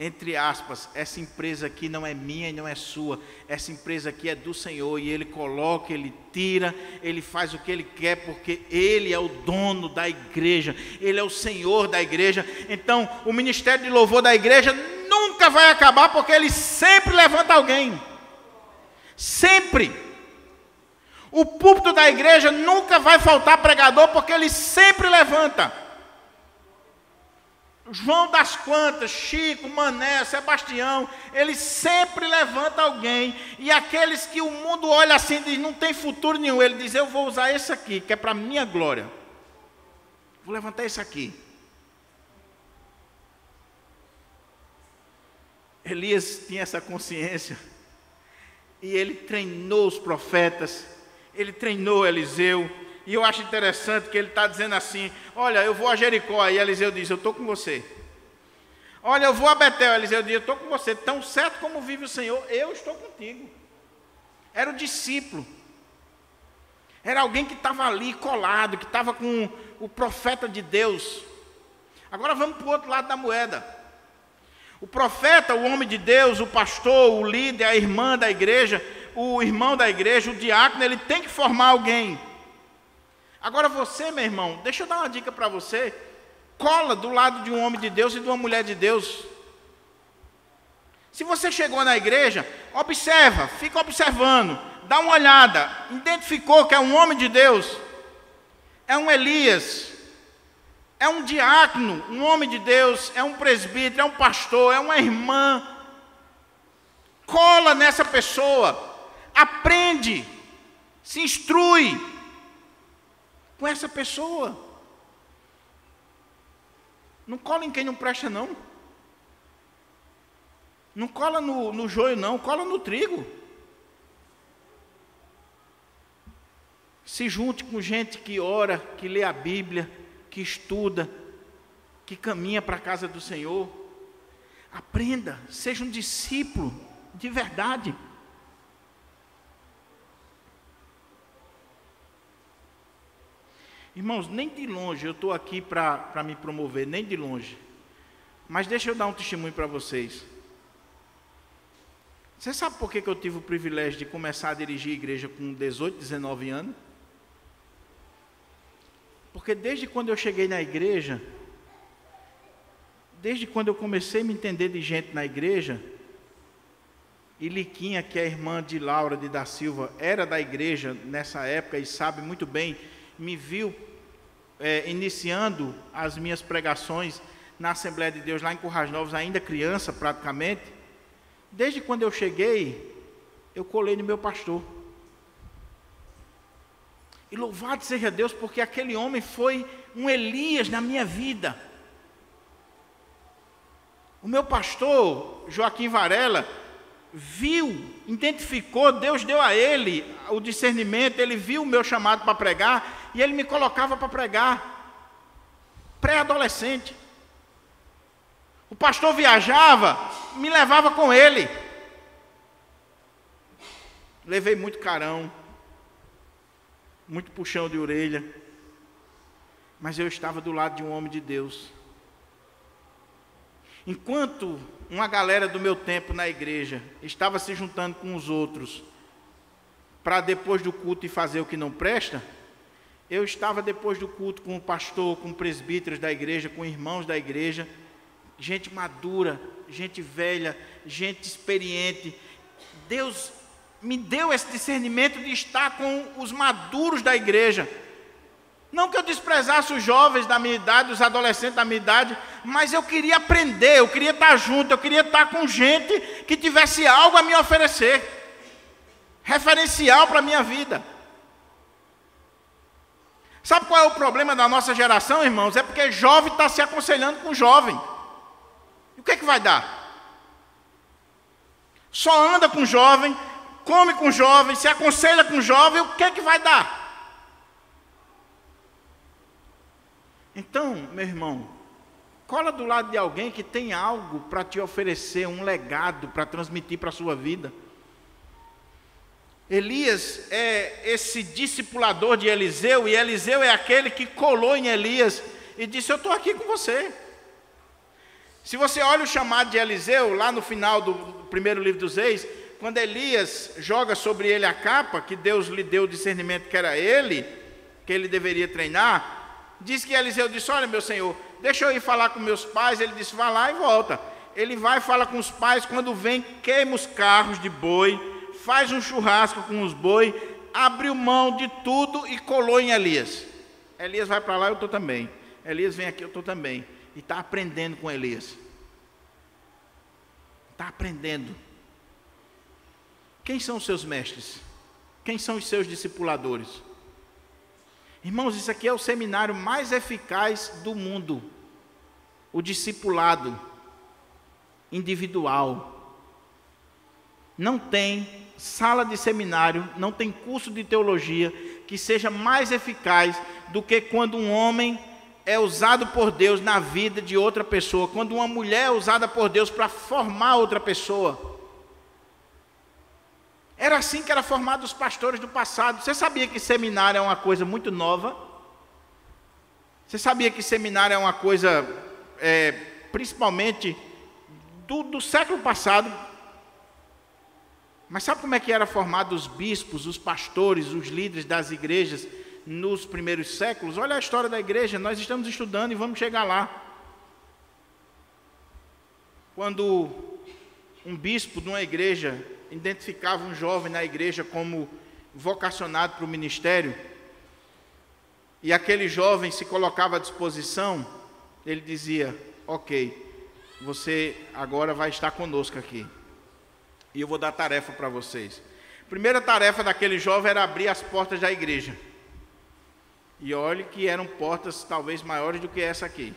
Entre aspas, essa empresa aqui não é minha e não é sua. Essa empresa aqui é do Senhor, e Ele coloca, Ele tira, Ele faz o que Ele quer, porque Ele é o dono da igreja, Ele é o Senhor da igreja. Então, o ministério de louvor da igreja nunca vai acabar, porque Ele sempre levanta alguém. Sempre. O púlpito da igreja nunca vai faltar pregador, porque Ele sempre levanta. João das Quantas, Chico, Mané, Sebastião, ele sempre levanta alguém. E aqueles que o mundo olha assim e diz: não tem futuro nenhum, ele diz: eu vou usar esse aqui, que é para a minha glória. Vou levantar esse aqui. Elias tinha essa consciência. E ele treinou os profetas, ele treinou Eliseu. E eu acho interessante que ele está dizendo assim: olha, eu vou a Jericó. Aí Eliseu diz: eu estou com você. Olha, eu vou a Betel. Eliseu diz: eu estou com você. Tão certo como vive o Senhor, eu estou contigo. Era o discípulo. Era alguém que estava ali colado, que estava com o profeta de Deus. Agora vamos para o outro lado da moeda. O profeta, o homem de Deus, o pastor, o líder, a irmã da igreja, o irmão da igreja, o diácono, ele tem que formar alguém. Agora você, meu irmão, deixa eu dar uma dica para você. Cola do lado de um homem de Deus e de uma mulher de Deus. Se você chegou na igreja, observa, fica observando, dá uma olhada, identificou que é um homem de Deus, é um Elias, é um diácono, um homem de Deus, é um presbítero, é um pastor, é uma irmã. Cola nessa pessoa, aprende, se instrui com essa pessoa. Não cola em quem não presta, não. Não cola no joio, não. Cola no trigo. Se junte com gente que ora, que lê a Bíblia, que estuda, que caminha para a casa do Senhor. Aprenda, seja um discípulo de verdade. Irmãos, nem de longe eu estou aqui para me promover, nem de longe. Mas deixa eu dar um testemunho para vocês. Você sabe por que eu tive o privilégio de começar a dirigir a igreja com 18, 19 anos? Porque desde quando eu cheguei na igreja, desde quando eu comecei a me entender de gente na igreja, e Liquinha, que é a irmã de Laura de da Silva, era da igreja nessa época e sabe muito bem, me viu iniciando as minhas pregações na Assembleia de Deus lá em Currais Novos, ainda criança praticamente. Desde quando eu cheguei, eu colei no meu pastor. E louvado seja Deus, porque aquele homem foi um Elias na minha vida. O meu pastor, Joaquim Varela, viu, identificou, Deus deu a ele o discernimento, ele viu o meu chamado para pregar, e ele me colocava para pregar, pré-adolescente. O pastor viajava, me levava com ele. Levei muito carão, muito puxão de orelha, mas eu estava do lado de um homem de Deus. Enquanto uma galera do meu tempo na igreja estava se juntando com os outros para depois do culto ir fazer o que não presta, eu estava depois do culto com o pastor, com presbíteros da igreja, com irmãos da igreja, gente madura, gente velha, gente experiente. Deus me deu esse discernimento de estar com os maduros da igreja. Não que eu desprezasse os jovens da minha idade, os adolescentes da minha idade, mas eu queria aprender, eu queria estar junto, eu queria estar com gente que tivesse algo a me oferecer, referencial para a minha vida. Sabe qual é o problema da nossa geração, irmãos? É porque jovem está se aconselhando com jovem. E o que é que vai dar? Só anda com jovem, come com jovem, se aconselha com jovem, o que é que vai dar? Então, meu irmão, cola do lado de alguém que tem algo para te oferecer, um legado para transmitir para a sua vida. Elias é esse discipulador de Eliseu, e Eliseu é aquele que colou em Elias e disse: eu estou aqui com você. Se você olha o chamado de Eliseu, lá no final do primeiro livro dos Reis, quando Elias joga sobre ele a capa, que Deus lhe deu o discernimento que era ele, que ele deveria treinar, diz que Eliseu disse: olha, meu senhor, deixa eu ir falar com meus pais. Ele disse: vai lá e volta. Ele vai e fala com os pais, quando vem, queima os carros de boi, faz um churrasco com os boi, abriu mão de tudo e colou em Elias. Elias vai para lá, eu estou também. Elias vem aqui, eu estou também. E está aprendendo com Elias. Está aprendendo. Quem são os seus mestres? Quem são os seus discipuladores? Irmãos, isso aqui é o seminário mais eficaz do mundo. O discipulado individual. Não tem sala de seminário, não tem curso de teologia que seja mais eficaz do que quando um homem é usado por Deus na vida de outra pessoa, quando uma mulher é usada por Deus para formar outra pessoa. Era assim que eram formados os pastores do passado. Você sabia que seminário é uma coisa muito nova? Você sabia que seminário é uma coisa, principalmente, do século passado? Mas sabe como é que eram formados os bispos, os pastores, os líderes das igrejas nos primeiros séculos? Olha a história da igreja, nós estamos estudando e vamos chegar lá. Quando um bispo de uma igreja identificava um jovem na igreja como vocacionado para o ministério, e aquele jovem se colocava à disposição, ele dizia: ok, você agora vai estar conosco aqui, e eu vou dar tarefa para vocês. A primeira tarefa daquele jovem era abrir as portas da igreja, e olhe que eram portas talvez maiores do que essa aqui.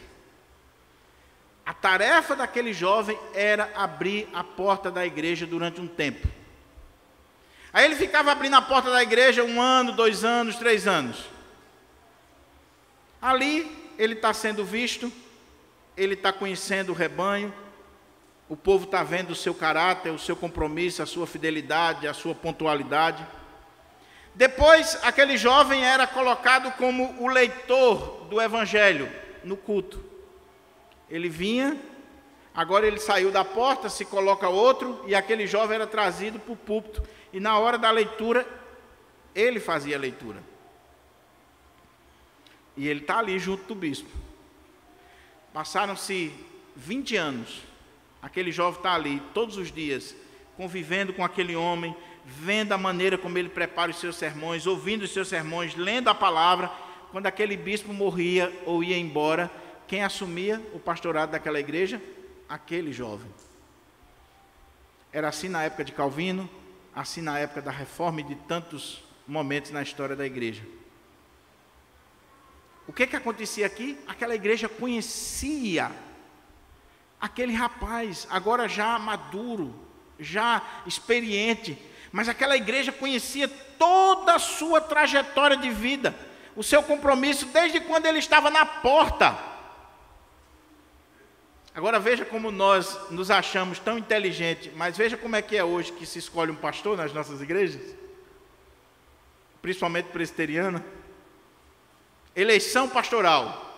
A tarefa daquele jovem era abrir a porta da igreja durante um tempo. Aí ele ficava abrindo a porta da igreja 1 ano, 2 anos, 3 anos. Ali ele está sendo visto, ele está conhecendo o rebanho, o povo está vendo o seu caráter, o seu compromisso, a sua fidelidade, a sua pontualidade. Depois, aquele jovem era colocado como o leitor do evangelho no culto. Ele vinha, agora ele saiu da porta, se coloca outro, e aquele jovem era trazido para o púlpito. E na hora da leitura, ele fazia a leitura. E ele está ali junto do bispo. Passaram-se 20 anos. Aquele jovem está ali todos os dias, convivendo com aquele homem, vendo a maneira como ele prepara os seus sermões, ouvindo os seus sermões, lendo a palavra. Quando aquele bispo morria ou ia embora, quem assumia o pastorado daquela igreja? Aquele jovem. Era assim na época de Calvino, assim na época da Reforma e de tantos momentos na história da igreja. O que acontecia aqui? Aquela igreja conhecia aquele rapaz, agora já maduro, já experiente, mas aquela igreja conhecia toda a sua trajetória de vida, o seu compromisso desde quando ele estava na porta. Agora veja como nós nos achamos tão inteligentes, mas veja como é que é hoje que se escolhe um pastor nas nossas igrejas, principalmente presbiteriana. Eleição pastoral.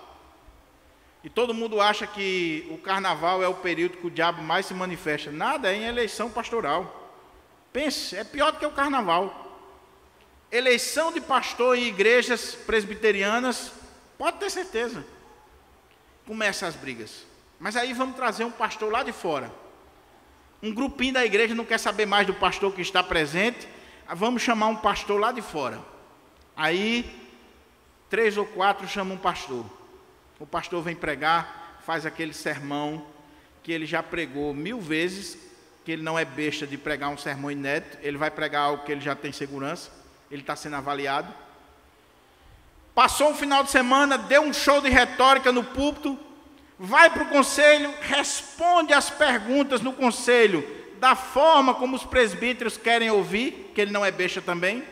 E todo mundo acha que o carnaval é o período que o diabo mais se manifesta. Nada, é em eleição pastoral. Pense, é pior do que o carnaval. Eleição de pastor em igrejas presbiterianas, pode ter certeza. Começam as brigas. Mas aí vamos trazer um pastor lá de fora. Um grupinho da igreja não quer saber mais do pastor que está presente. Vamos chamar um pastor lá de fora. Aí 3 ou 4 chamam um pastor. O pastor vem pregar, faz aquele sermão que ele já pregou 1000 vezes, que ele não é besta de pregar um sermão inédito, ele vai pregar algo que ele já tem segurança, ele está sendo avaliado. Passou um final de semana, deu um show de retórica no púlpito, vai para o conselho, responde as perguntas no conselho, da forma como os presbíteros querem ouvir, que ele não é besta também,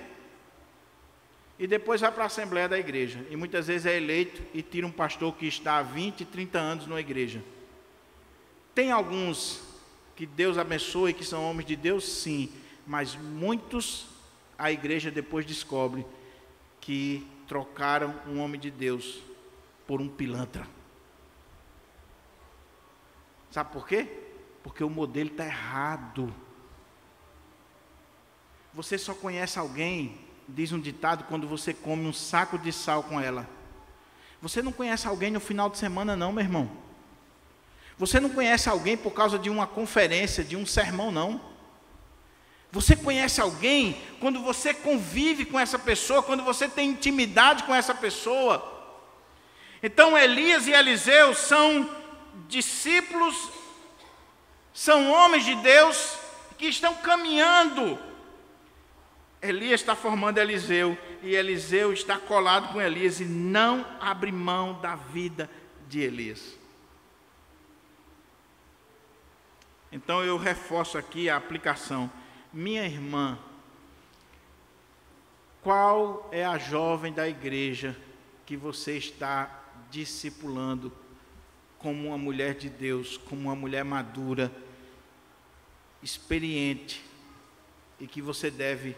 e depois vai para a assembleia da igreja, e muitas vezes é eleito e tira um pastor que está há 20, 30 anos numa igreja. Tem alguns que Deus abençoe, que são homens de Deus, sim, mas muitos a igreja depois descobre que trocaram um homem de Deus por um pilantra. Sabe por quê? Porque o modelo está errado. Você só conhece alguém, diz um ditado, quando você come um saco de sal com ela. Você não conhece alguém no final de semana não, meu irmão. Você não conhece alguém por causa de uma conferência, de um sermão, não. Você conhece alguém quando você convive com essa pessoa, quando você tem intimidade com essa pessoa. Então Elias e Eliseu são discípulos, são homens de Deus que estão caminhando. Elias está formando Eliseu, e Eliseu está colado com Elias e não abre mão da vida de Elias. Então eu reforço aqui a aplicação. Minha irmã, qual é a jovem da igreja que você está discipulando como uma mulher de Deus, como uma mulher madura, experiente, e que você deve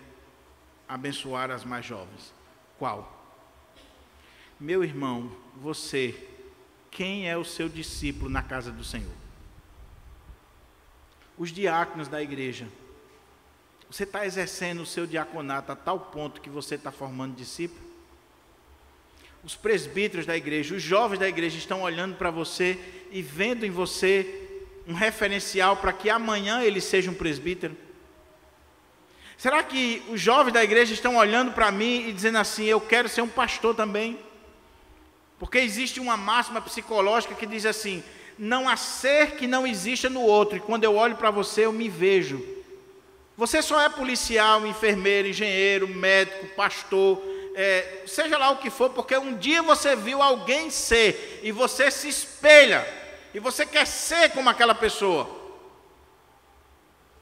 abençoar as mais jovens? Qual? Meu irmão, você, quem é o seu discípulo na casa do Senhor? Os diáconos da igreja. Você está exercendo o seu diaconato a tal ponto que você está formando discípulo? Os presbíteros da igreja, os jovens da igreja estão olhando para você e vendo em você um referencial para que amanhã ele seja um presbítero? Será que os jovens da igreja estão olhando para mim e dizendo assim, eu quero ser um pastor também? Porque existe uma máxima psicológica que diz assim, não há ser que não exista no outro, e quando eu olho para você eu me vejo. Você só é policial, enfermeiro, engenheiro, médico, pastor, seja lá o que for, porque um dia você viu alguém ser, e você se espelha, e você quer ser como aquela pessoa.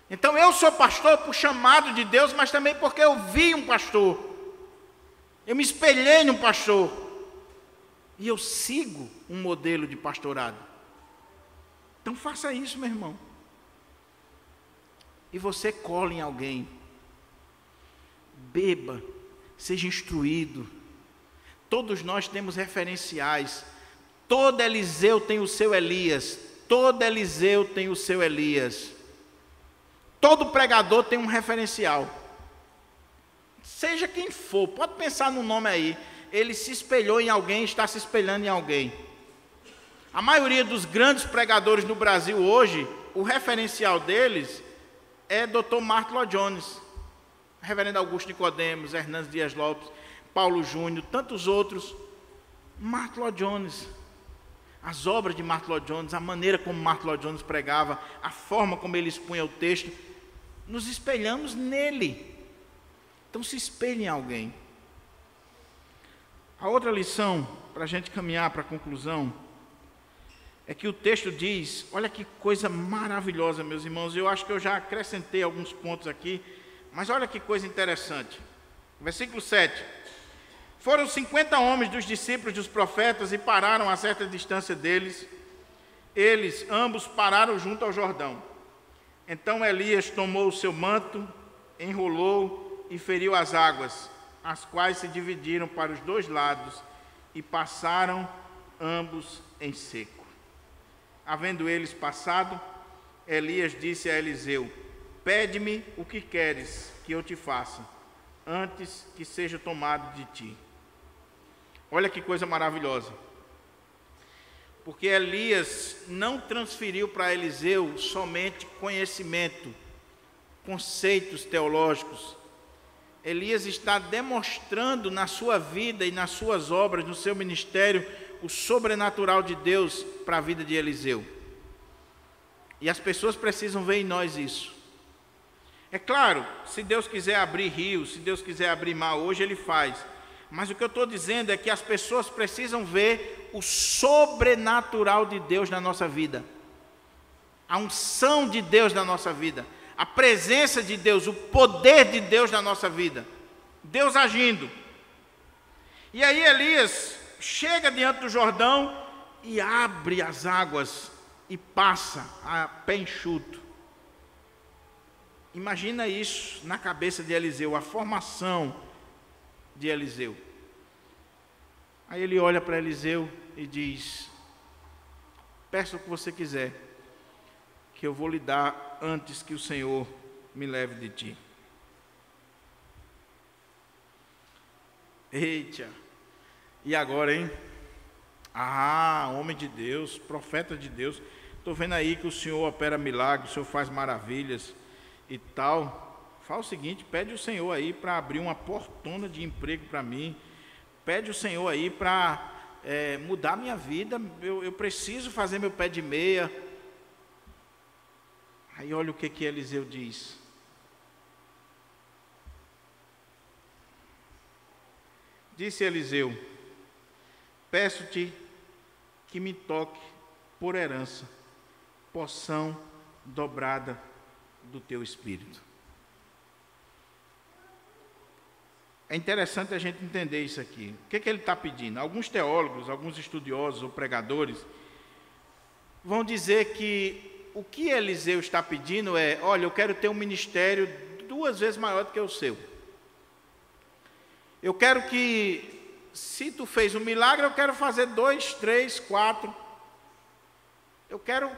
Então eu sou pastor por chamado de Deus, mas também porque eu vi um pastor, eu me espelhei num pastor, e eu sigo um modelo de pastorado. Então faça isso, meu irmão. E você cola em alguém, beba, seja instruído. Todos nós temos referenciais. Todo Eliseu tem o seu Elias. Todo Eliseu tem o seu Elias. Todo pregador tem um referencial. Seja quem for, pode pensar no nome aí. Ele se espelhou em alguém, está se espelhando em alguém. A maioria dos grandes pregadores no Brasil hoje, o referencial deles é Dr. Martyn Lloyd-Jones, Reverendo Augusto Nicodemos, Hernandes Dias Lopes, Paulo Júnior, tantos outros. Martyn Lloyd-Jones, as obras de Martyn Lloyd-Jones, a maneira como Martyn Lloyd-Jones pregava, a forma como ele expunha o texto, nos espelhamos nele. Então se espelhe em alguém. A outra lição para a gente caminhar para a conclusão, é que o texto diz, olha que coisa maravilhosa, meus irmãos, eu acho que eu já acrescentei alguns pontos aqui, mas olha que coisa interessante. Versículo 7. Foram 50 homens dos discípulos dos profetas e pararam a certa distância deles. Eles, ambos, pararam junto ao Jordão. Então Elias tomou o seu manto, enrolou e feriu as águas, as quais se dividiram para os dois lados e passaram ambos em seco. Havendo eles passado, Elias disse a Eliseu: pede-me o que queres que eu te faça, antes que seja tomado de ti. Olha que coisa maravilhosa. Porque Elias não transferiu para Eliseu somente conhecimento, conceitos teológicos. Elias está demonstrando na sua vida e nas suas obras, no seu ministério, o sobrenatural de Deus para a vida de Eliseu. E as pessoas precisam ver em nós isso. É claro, se Deus quiser abrir rios, se Deus quiser abrir mar hoje, Ele faz. Mas o que eu estou dizendo é que as pessoas precisam ver o sobrenatural de Deus na nossa vida. A unção de Deus na nossa vida. A presença de Deus, o poder de Deus na nossa vida. Deus agindo. E aí Elias chega diante do Jordão e abre as águas e passa a pé enxuto. Imagina isso na cabeça de Eliseu, a formação de Eliseu. Aí ele olha para Eliseu e diz: peça o que você quiser, que eu vou lhe dar antes que o Senhor me leve de ti. Eita! E agora, hein? Ah, homem de Deus, profeta de Deus, estou vendo aí que o Senhor opera milagres, o Senhor faz maravilhas e tal. Fala o seguinte, pede o Senhor aí para abrir uma portona de emprego para mim, pede o Senhor aí para mudar minha vida, eu preciso fazer meu pé de meia. Aí olha o que Eliseu diz. Disse Eliseu: peço-te que me toque por herança, porção dobrada do teu espírito. É interessante a gente entender isso aqui. O que ele está pedindo? Alguns teólogos, alguns estudiosos ou pregadores vão dizer que o que Eliseu está pedindo é: olha, eu quero ter um ministério 2 vezes maior do que o seu. Eu quero que, se tu fez um milagre, eu quero fazer 2, 3, 4. Eu quero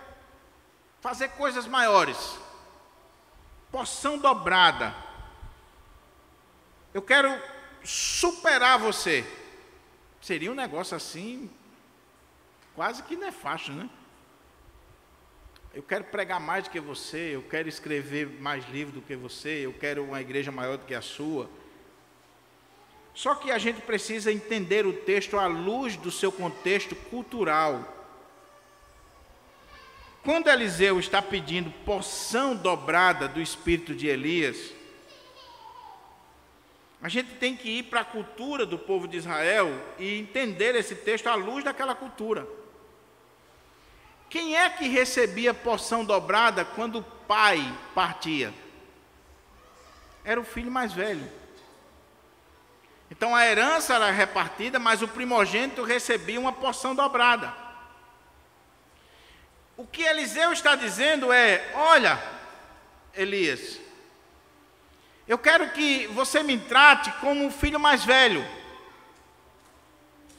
fazer coisas maiores. Porção dobrada. Eu quero superar você. Seria um negócio assim, quase que nefasto, né? Eu quero pregar mais do que você, eu quero escrever mais livros do que você, eu quero uma igreja maior do que a sua. Só que a gente precisa entender o texto à luz do seu contexto cultural. Quando Eliseu está pedindo porção dobrada do espírito de Elias, a gente tem que ir para a cultura do povo de Israel e entender esse texto à luz daquela cultura. Quem é que recebia porção dobrada quando o pai partia? Era o filho mais velho. Então a herança era repartida, mas o primogênito recebia uma porção dobrada. O que Eliseu está dizendo é: olha, Elias, eu quero que você me trate como um filho mais velho.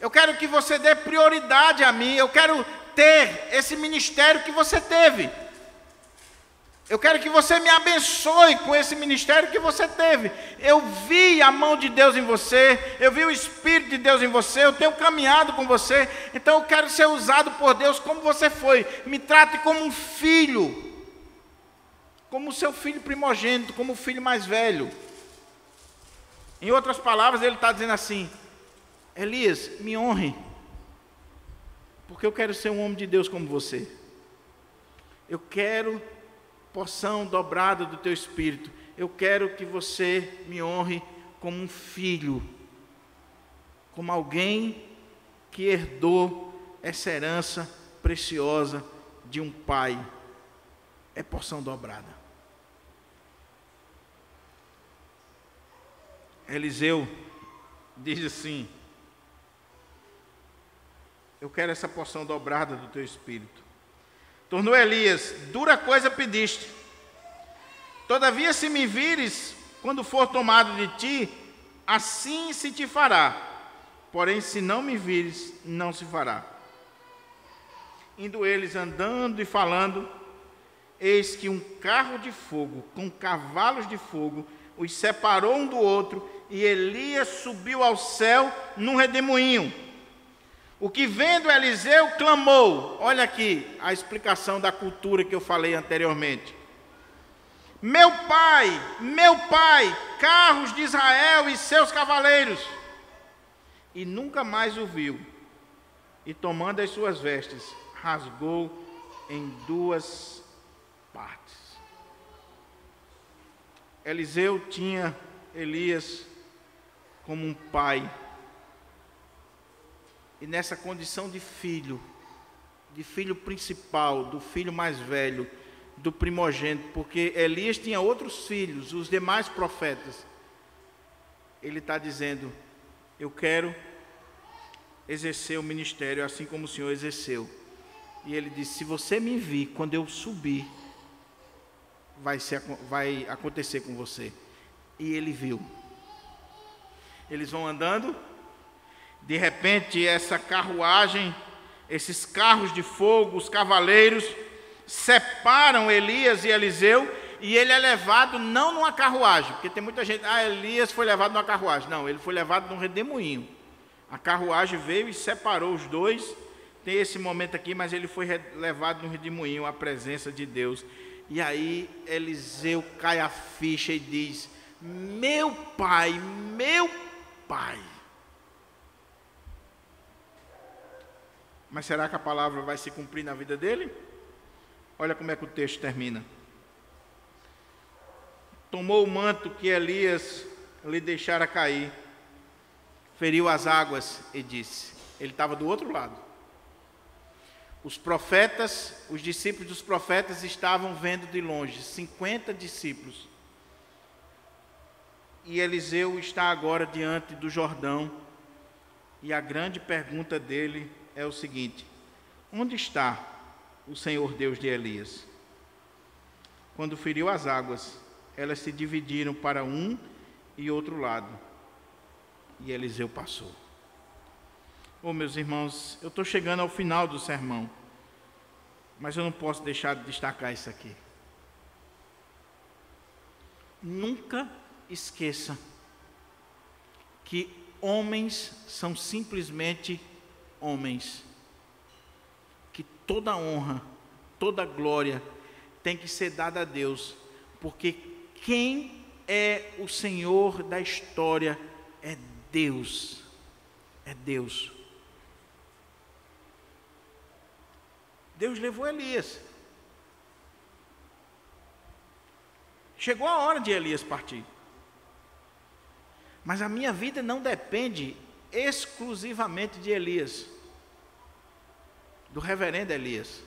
Eu quero que você dê prioridade a mim. Eu quero ter esse ministério que você teve. Eu quero que você me abençoe com esse ministério que você teve. Eu vi a mão de Deus em você, eu vi o Espírito de Deus em você, eu tenho caminhado com você, então eu quero ser usado por Deus como você foi. Me trate como um filho, como o seu filho primogênito, como o filho mais velho. Em outras palavras, ele está dizendo assim: Elias, me honre, porque eu quero ser um homem de Deus como você. Eu quero porção dobrada do teu espírito. Eu quero que você me honre como um filho, como alguém que herdou essa herança preciosa de um pai. É porção dobrada. Eliseu diz assim: eu quero essa porção dobrada do teu espírito. Tornou Elias: dura coisa pediste. Todavia, se me vires, quando for tomado de ti, assim se te fará. Porém, se não me vires, não se fará. Indo eles andando e falando, eis que um carro de fogo, com cavalos de fogo, os separou um do outro, e Elias subiu ao céu num redemoinho. O que vendo Eliseu clamou, olha aqui a explicação da cultura que eu falei anteriormente: meu pai, carros de Israel e seus cavaleiros. E nunca mais o viu. E tomando as suas vestes, rasgou em duas partes. Eliseu tinha Elias como um pai. E nessa condição de filho principal, do filho mais velho, do primogênito, porque Elias tinha outros filhos, os demais profetas. Ele está dizendo: eu quero exercer o ministério assim como o Senhor exerceu. E ele disse: se você me vir quando eu subir, vai acontecer com você. E ele viu. Eles vão andando, de repente essa carruagem, esses carros de fogo, os cavaleiros, separam Elias e Eliseu, e ele é levado não numa carruagem, porque tem muita gente: Elias foi levado numa carruagem. Não, ele foi levado num redemoinho. A carruagem veio e separou os dois. Tem esse momento aqui, mas ele foi levado num redemoinho à presença de Deus. E aí Eliseu cai a ficha e diz: meu pai. Mas será que a palavra vai se cumprir na vida dele? Olha como é que o texto termina. Tomou o manto que Elias lhe deixara cair, feriu as águas e disse. Ele estava do outro lado. Os profetas, os discípulos dos profetas estavam vendo de longe, 50 discípulos. E Eliseu está agora diante do Jordão. E a grande pergunta dele é o seguinte: onde está o Senhor Deus de Elias? Quando feriu as águas, elas se dividiram para um e outro lado. E Eliseu passou. Oh, meus irmãos, eu estou chegando ao final do sermão, mas eu não posso deixar de destacar isso aqui. Nunca esqueça que homens são simplesmente homens, que toda honra, toda glória tem que ser dada a Deus, porque quem é o Senhor da história é Deus. É Deus. Deus levou Elias. Chegou a hora de Elias partir. Mas a minha vida não depende exclusivamente de Elias, do reverendo Elias.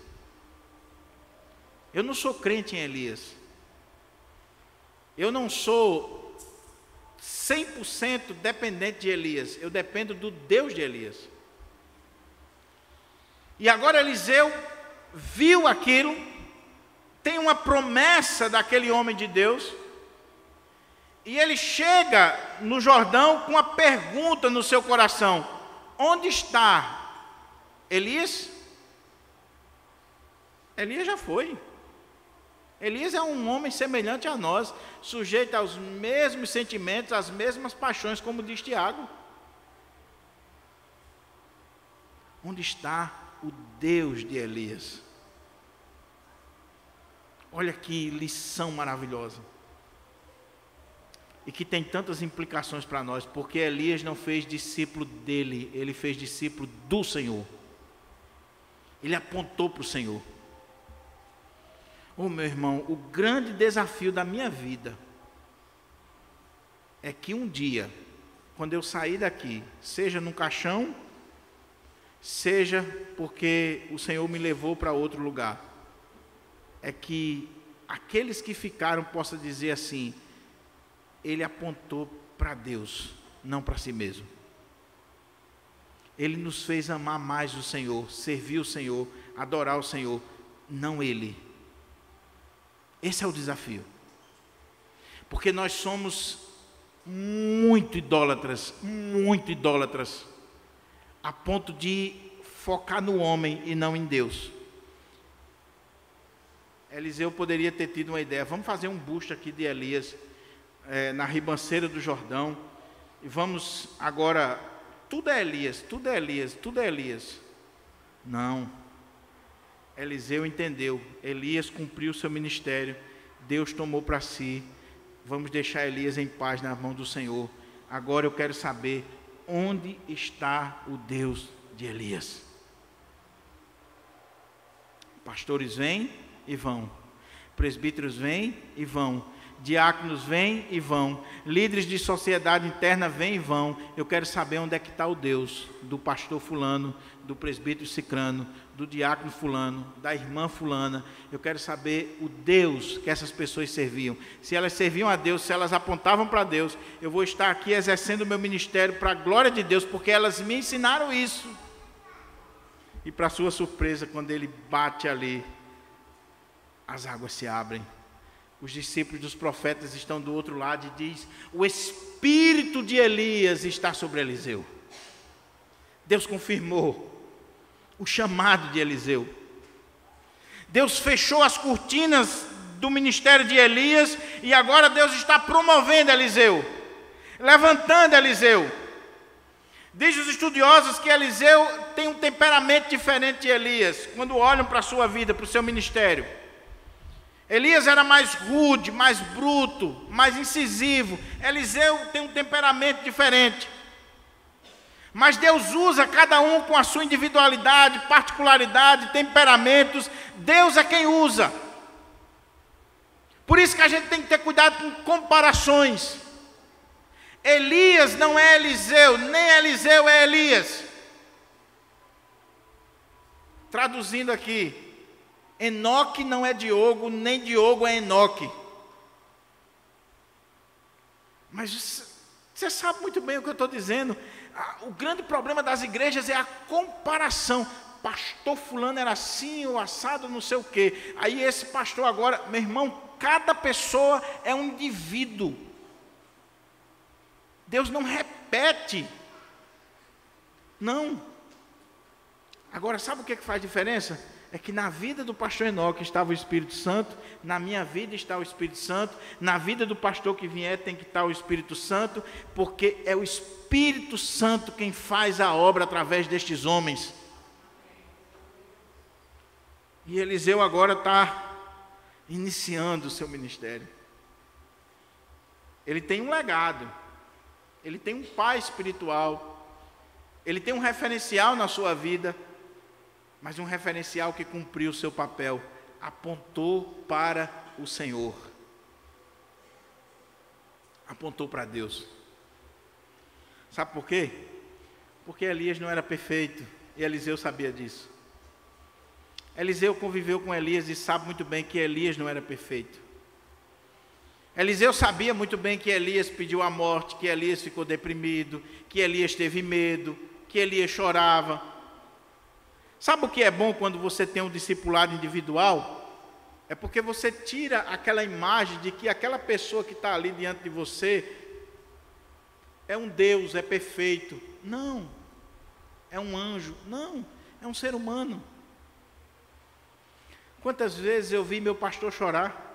Eu não sou crente em Elias. Eu não sou 100% dependente de Elias. Eu dependo do Deus de Elias. E agora Eliseu viu aquilo, tem uma promessa daquele homem de Deus, e ele chega no Jordão com uma pergunta no seu coração: onde está Elias? Elias já foi. Elias é um homem semelhante a nós, sujeito aos mesmos sentimentos, às mesmas paixões, como diz Tiago. Onde está o Deus de Elias? Olha que lição maravilhosa. E que tem tantas implicações para nós, porque Elias não fez discípulo dele, ele fez discípulo do Senhor. Ele apontou para o Senhor. Oh, meu irmão, o grande desafio da minha vida é que um dia, quando eu sair daqui, seja num caixão, seja porque o Senhor me levou para outro lugar, é que aqueles que ficaram possam dizer assim: ele apontou para Deus, não para si mesmo. Ele nos fez amar mais o Senhor, servir o Senhor, adorar o Senhor, não ele. Esse é o desafio. Porque nós somos muito idólatras, a ponto de focar no homem e não em Deus. Eliseu poderia ter tido uma ideia: vamos fazer um busto aqui de Elias, na ribanceira do Jordão, e vamos agora, tudo é Elias, tudo é Elias, tudo é Elias. Não. Eliseu entendeu, Elias cumpriu seu ministério, Deus tomou para si, vamos deixar Elias em paz nas mãos do Senhor. Agora eu quero saber onde está o Deus de Elias. Pastores vêm e vão, presbíteros vêm e vão, diáconos vêm e vão, líderes de sociedade interna vêm e vão. Eu quero saber onde é que está o Deus do pastor fulano, do presbítero cicrano, do diácono fulano, da irmã fulana. Eu quero saber o Deus que essas pessoas serviam. Se elas serviam a Deus, se elas apontavam para Deus, eu vou estar aqui exercendo o meu ministério para a glória de Deus, porque elas me ensinaram isso. E para sua surpresa, quando ele bate ali, as águas se abrem. Os discípulos dos profetas estão do outro lado e diz: o espírito de Elias está sobre Eliseu. Deus confirmou o chamado de Eliseu. Deus fechou as cortinas do ministério de Elias e agora Deus está promovendo Eliseu, levantando Eliseu. Diz os estudiosos que Eliseu tem um temperamento diferente de Elias, quando olham para a sua vida, para o seu ministério. Elias era mais rude, mais bruto, mais incisivo. Eliseu tem um temperamento diferente. Mas Deus usa cada um com a sua individualidade, particularidade, temperamentos. Deus é quem usa. Por isso que a gente tem que ter cuidado com comparações. Elias não é Eliseu, nem Eliseu é Elias. Traduzindo aqui, Enoque não é Diogo, nem Diogo é Enoque. Mas você sabe muito bem o que eu estou dizendo. O grande problema das igrejas é a comparação. Pastor fulano era assim, o assado não sei o quê. Aí esse pastor agora, meu irmão, cada pessoa é um indivíduo. Deus não repete. Não. Agora, sabe o que faz diferença? É que na vida do pastor Enoque estava o Espírito Santo, na minha vida está o Espírito Santo, na vida do pastor que vier tem que estar o Espírito Santo, porque é o Espírito Santo quem faz a obra através destes homens. E Eliseu agora está iniciando o seu ministério. Ele tem um legado, ele tem um pai espiritual, ele tem um referencial na sua vida, mas um referencial que cumpriu o seu papel, apontou para o Senhor, apontou para Deus. Sabe por quê? Porque Elias não era perfeito, e Eliseu sabia disso. Eliseu conviveu com Elias e sabe muito bem que Elias não era perfeito. Eliseu sabia muito bem que Elias pediu a morte, que Elias ficou deprimido, que Elias teve medo, que Elias chorava. Sabe o que é bom quando você tem um discipulado individual? É porque você tira aquela imagem de que aquela pessoa que está ali diante de você é um Deus, é perfeito. Não. É um anjo. Não. É um ser humano. Quantas vezes eu vi meu pastor chorar?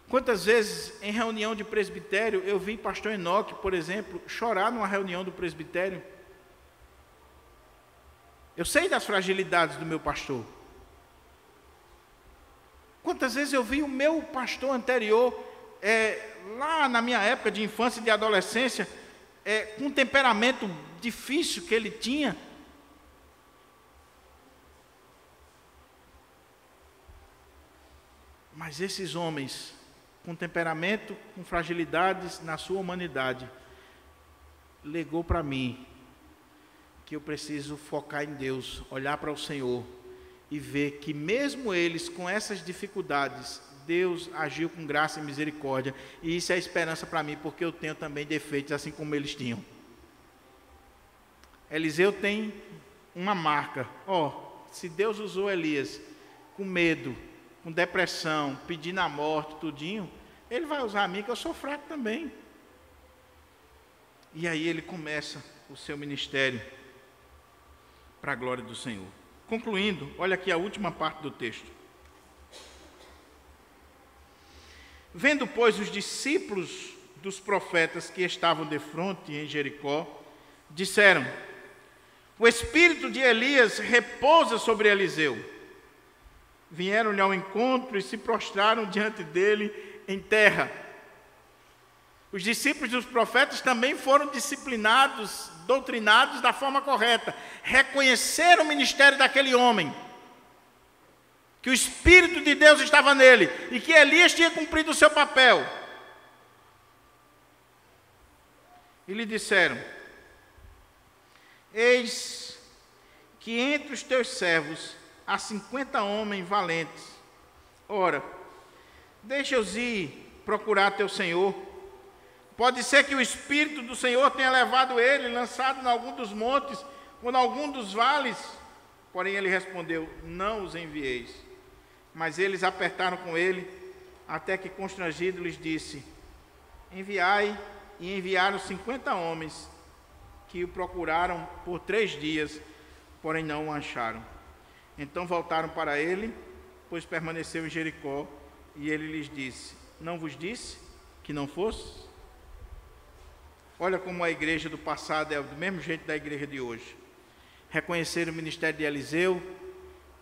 Quantas vezes em reunião de presbitério eu vi pastor Enoque, por exemplo, chorar numa reunião do presbitério? Eu sei das fragilidades do meu pastor. Quantas vezes eu vi o meu pastor anterior, lá na minha época de infância e de adolescência, com um temperamento difícil que ele tinha. Mas esses homens, com temperamento, com fragilidades na sua humanidade, legou para mim que eu preciso focar em Deus, olhar para o Senhor e ver que mesmo eles com essas dificuldades, Deus agiu com graça e misericórdia, e isso é esperança para mim, porque eu tenho também defeitos assim como eles tinham. Eliseu tem uma marca, se Deus usou Elias com medo, com depressão, pedindo a morte, tudinho, Ele vai usar a mim, que eu sou fraco também. E aí ele começa o seu ministério para a glória do Senhor. Concluindo, olha aqui a última parte do texto. Vendo, pois, os discípulos dos profetas que estavam defronte em Jericó, disseram: o espírito de Elias repousa sobre Eliseu. Vieram-lhe ao encontro e se prostraram diante dele em terra. Os discípulos dos profetas também foram disciplinados, doutrinados da forma correta. Reconheceram o ministério daquele homem, que o Espírito de Deus estava nele e que Elias tinha cumprido o seu papel. E lhe disseram: eis que entre os teus servos há 50 homens valentes. Ora, deixa-os ir procurar teu senhor. Pode ser que o Espírito do Senhor tenha levado ele, lançado em algum dos montes, ou em algum dos vales. Porém ele respondeu: não os envieis. Mas eles apertaram com ele, até que constrangido lhes disse: enviai. E enviaram 50 homens, que o procuraram por 3 dias, porém não o acharam. Então voltaram para ele, pois permaneceu em Jericó, e ele lhes disse: não vos disse que não fosse? Olha como a igreja do passado é do mesmo jeito da igreja de hoje. Reconhecer o ministério de Eliseu,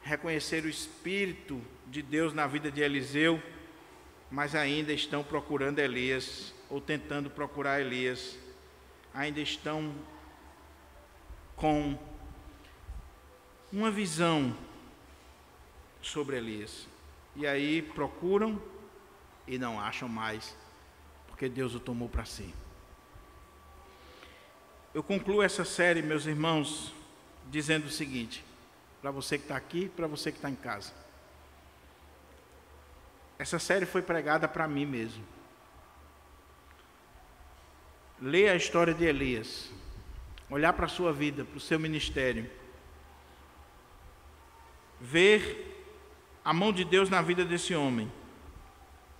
reconhecer o Espírito de Deus na vida de Eliseu, mas ainda estão procurando Elias, ou tentando procurar Elias, ainda estão com uma visão sobre Elias, e aí procuram e não acham mais, porque Deus o tomou para si. Eu concluo essa série, meus irmãos, dizendo o seguinte, para você que está aqui, para você que está em casa. Essa série foi pregada para mim mesmo. Ler a história de Elias, olhar para a sua vida, para o seu ministério, ver a mão de Deus na vida desse homem,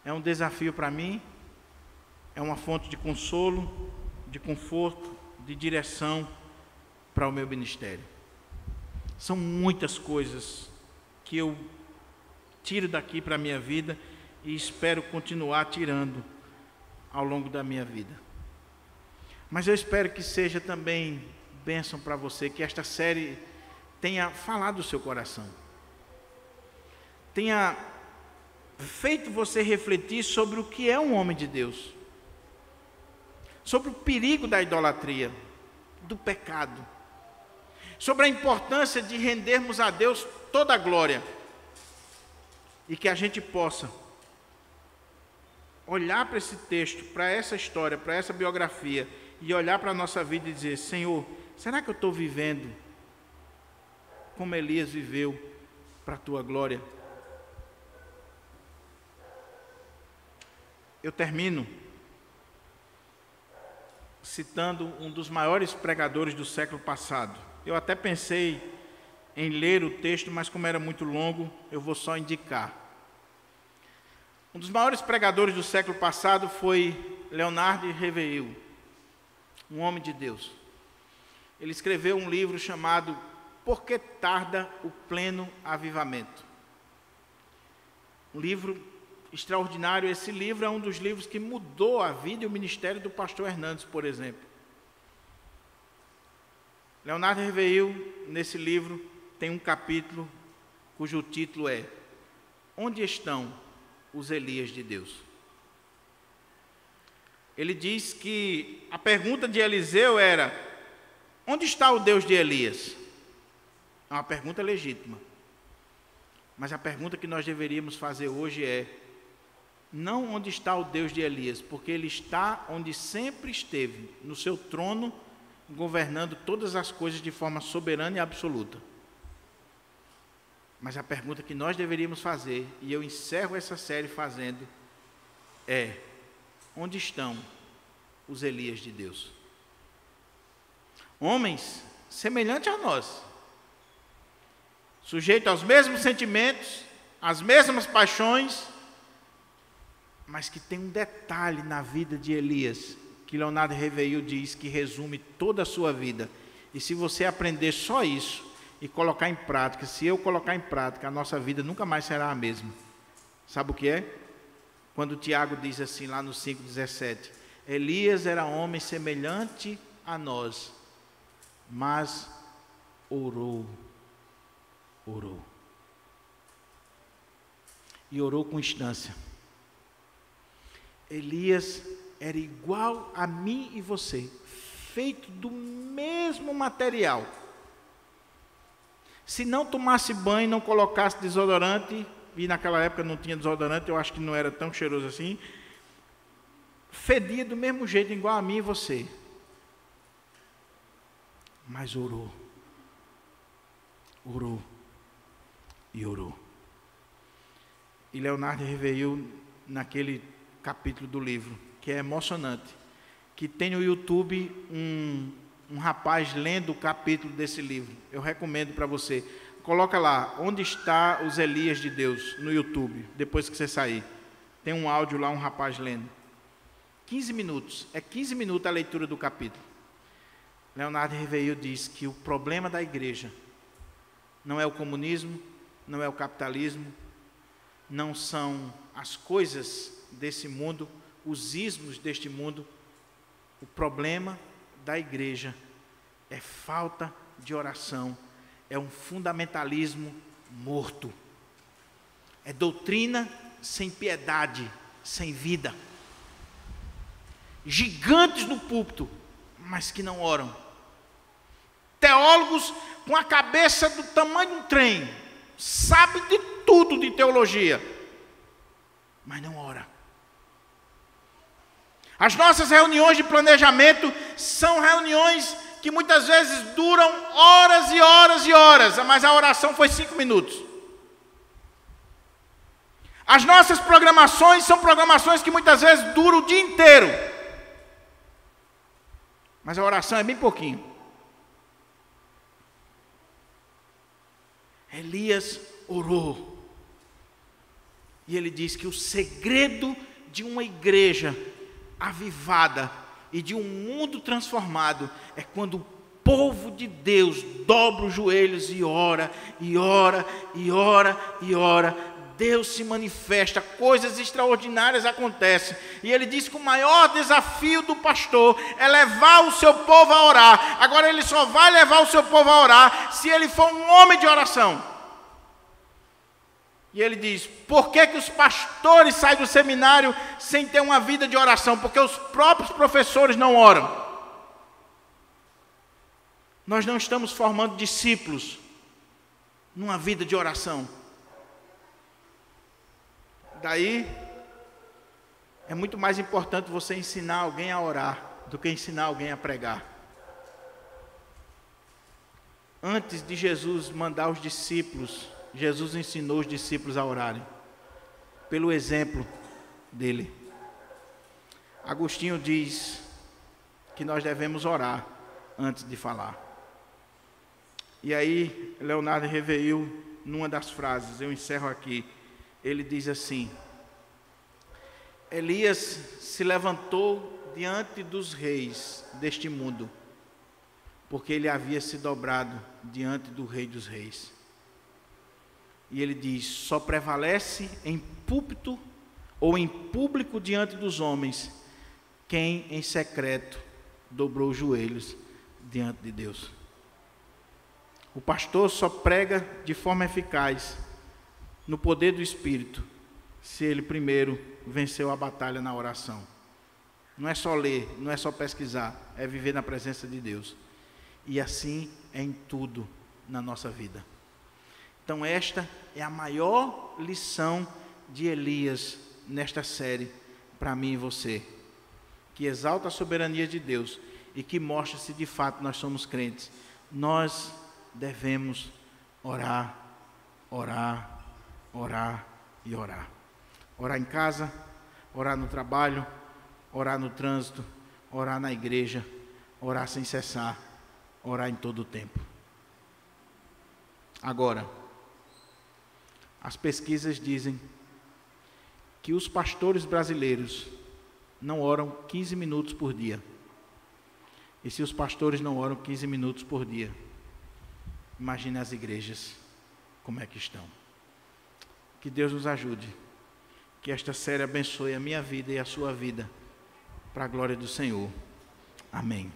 é um desafio para mim, é uma fonte de consolo, de conforto, de direção para o meu ministério. São muitas coisas que eu tiro daqui para a minha vida e espero continuar tirando ao longo da minha vida. Mas eu espero que seja também bênção para você, que esta série tenha falado do seu coração, tenha feito você refletir sobre o que é um homem de Deus, sobre o perigo da idolatria, do pecado, sobre a importância de rendermos a Deus toda a glória, e que a gente possa olhar para esse texto, para essa história, para essa biografia, e olhar para a nossa vida e dizer: Senhor, será que eu estou vivendo como Elias viveu para a Tua glória? Eu termino citando um dos maiores pregadores do século passado. Eu até pensei em ler o texto, mas como era muito longo, eu vou só indicar. Um dos maiores pregadores do século passado foi Leonardo Reveil, um homem de Deus. Ele escreveu um livro chamado Por que Tarda o Pleno Avivamento? Um livro extraordinário. Esse livro é um dos livros que mudou a vida e o ministério do pastor Hernandes, por exemplo. Leonardo Reveil, nesse livro, tem um capítulo cujo título é Onde estão os Elias de Deus? Ele diz que a pergunta de Eliseu era: onde está o Deus de Elias? É uma pergunta legítima. Mas a pergunta que nós deveríamos fazer hoje é: não onde está o Deus de Elias, porque ele está onde sempre esteve, no seu trono, governando todas as coisas de forma soberana e absoluta. Mas a pergunta que nós deveríamos fazer, e eu encerro essa série fazendo, é: onde estão os Elias de Deus? Homens semelhantes a nós, sujeitos aos mesmos sentimentos, às mesmas paixões, mas que tem um detalhe na vida de Elias, que Leonardo Reveil diz que resume toda a sua vida. E se você aprender só isso e colocar em prática, se eu colocar em prática, a nossa vida nunca mais será a mesma. Sabe o que é? Quando Tiago diz assim lá no 5,17: Elias era homem semelhante a nós, mas orou. E orou com instância. Elias era igual a mim e você, feito do mesmo material. Se não tomasse banho, não colocasse desodorante, e naquela época não tinha desodorante, eu acho que não era tão cheiroso assim, fedia do mesmo jeito, igual a mim e você. Mas orou. E Leonardo Reveil, naquele capítulo do livro, que é emocionante, que tem no YouTube um rapaz lendo o capítulo desse livro. Eu recomendo para você. Coloca lá, onde está os Elias de Deus, no YouTube, depois que você sair. Tem um áudio lá, um rapaz lendo. 15 minutos, é 15 minutos a leitura do capítulo. Leonardo Reveil diz que o problema da igreja não é o comunismo, não é o capitalismo, não são as coisas desse mundo, os ismos deste mundo. O problema da igreja é falta de oração, é um fundamentalismo morto, é doutrina sem piedade, sem vida, gigantes no púlpito, mas que não oram, teólogos com a cabeça do tamanho de um trem, sabe de tudo de teologia, mas não ora. As nossas reuniões de planejamento são reuniões que muitas vezes duram horas e horas e horas, mas a oração foi 5 minutos. As nossas programações são programações que muitas vezes duram o dia inteiro, mas a oração é bem pouquinho. Elias orou, e ele diz que o segredo de uma igreja avivada e de um mundo transformado é quando o povo de Deus dobra os joelhos e ora, e ora, e ora, e ora. Deus se manifesta, coisas extraordinárias acontecem. E ele diz que o maior desafio do pastor é levar o seu povo a orar. Agora ele só vai levar o seu povo a orar se ele for um homem de oração. E ele diz: por que os pastores saem do seminário sem ter uma vida de oração? Porque os próprios professores não oram. Nós não estamos formando discípulos numa vida de oração. Daí, é muito mais importante você ensinar alguém a orar do que ensinar alguém a pregar. Antes de Jesus mandar os discípulos, Jesus ensinou os discípulos a orarem, pelo exemplo dele. Agostinho diz que nós devemos orar antes de falar. E aí, Leonardo Reveil, numa das frases, eu encerro aqui, ele diz assim: Elias se levantou diante dos reis deste mundo, porque ele havia se dobrado diante do Rei dos Reis. E ele diz: só prevalece em púlpito ou em público diante dos homens quem em secreto dobrou os joelhos diante de Deus. O pastor só prega de forma eficaz, no poder do Espírito, se ele primeiro venceu a batalha na oração. Não é só ler, não é só pesquisar, é viver na presença de Deus. E assim é em tudo na nossa vida. Então esta é a maior lição de Elias nesta série, para mim e você, que exalta a soberania de Deus e que mostra se de fato nós somos crentes. Nós devemos orar, orar, orar e orar. Orar em casa, orar no trabalho, orar no trânsito, orar na igreja, orar sem cessar, orar em todo o tempo. Agora, as pesquisas dizem que os pastores brasileiros não oram 15 minutos por dia. E se os pastores não oram 15 minutos por dia, imagine as igrejas como é que estão. Que Deus nos ajude, que esta série abençoe a minha vida e a sua vida, para a glória do Senhor. Amém.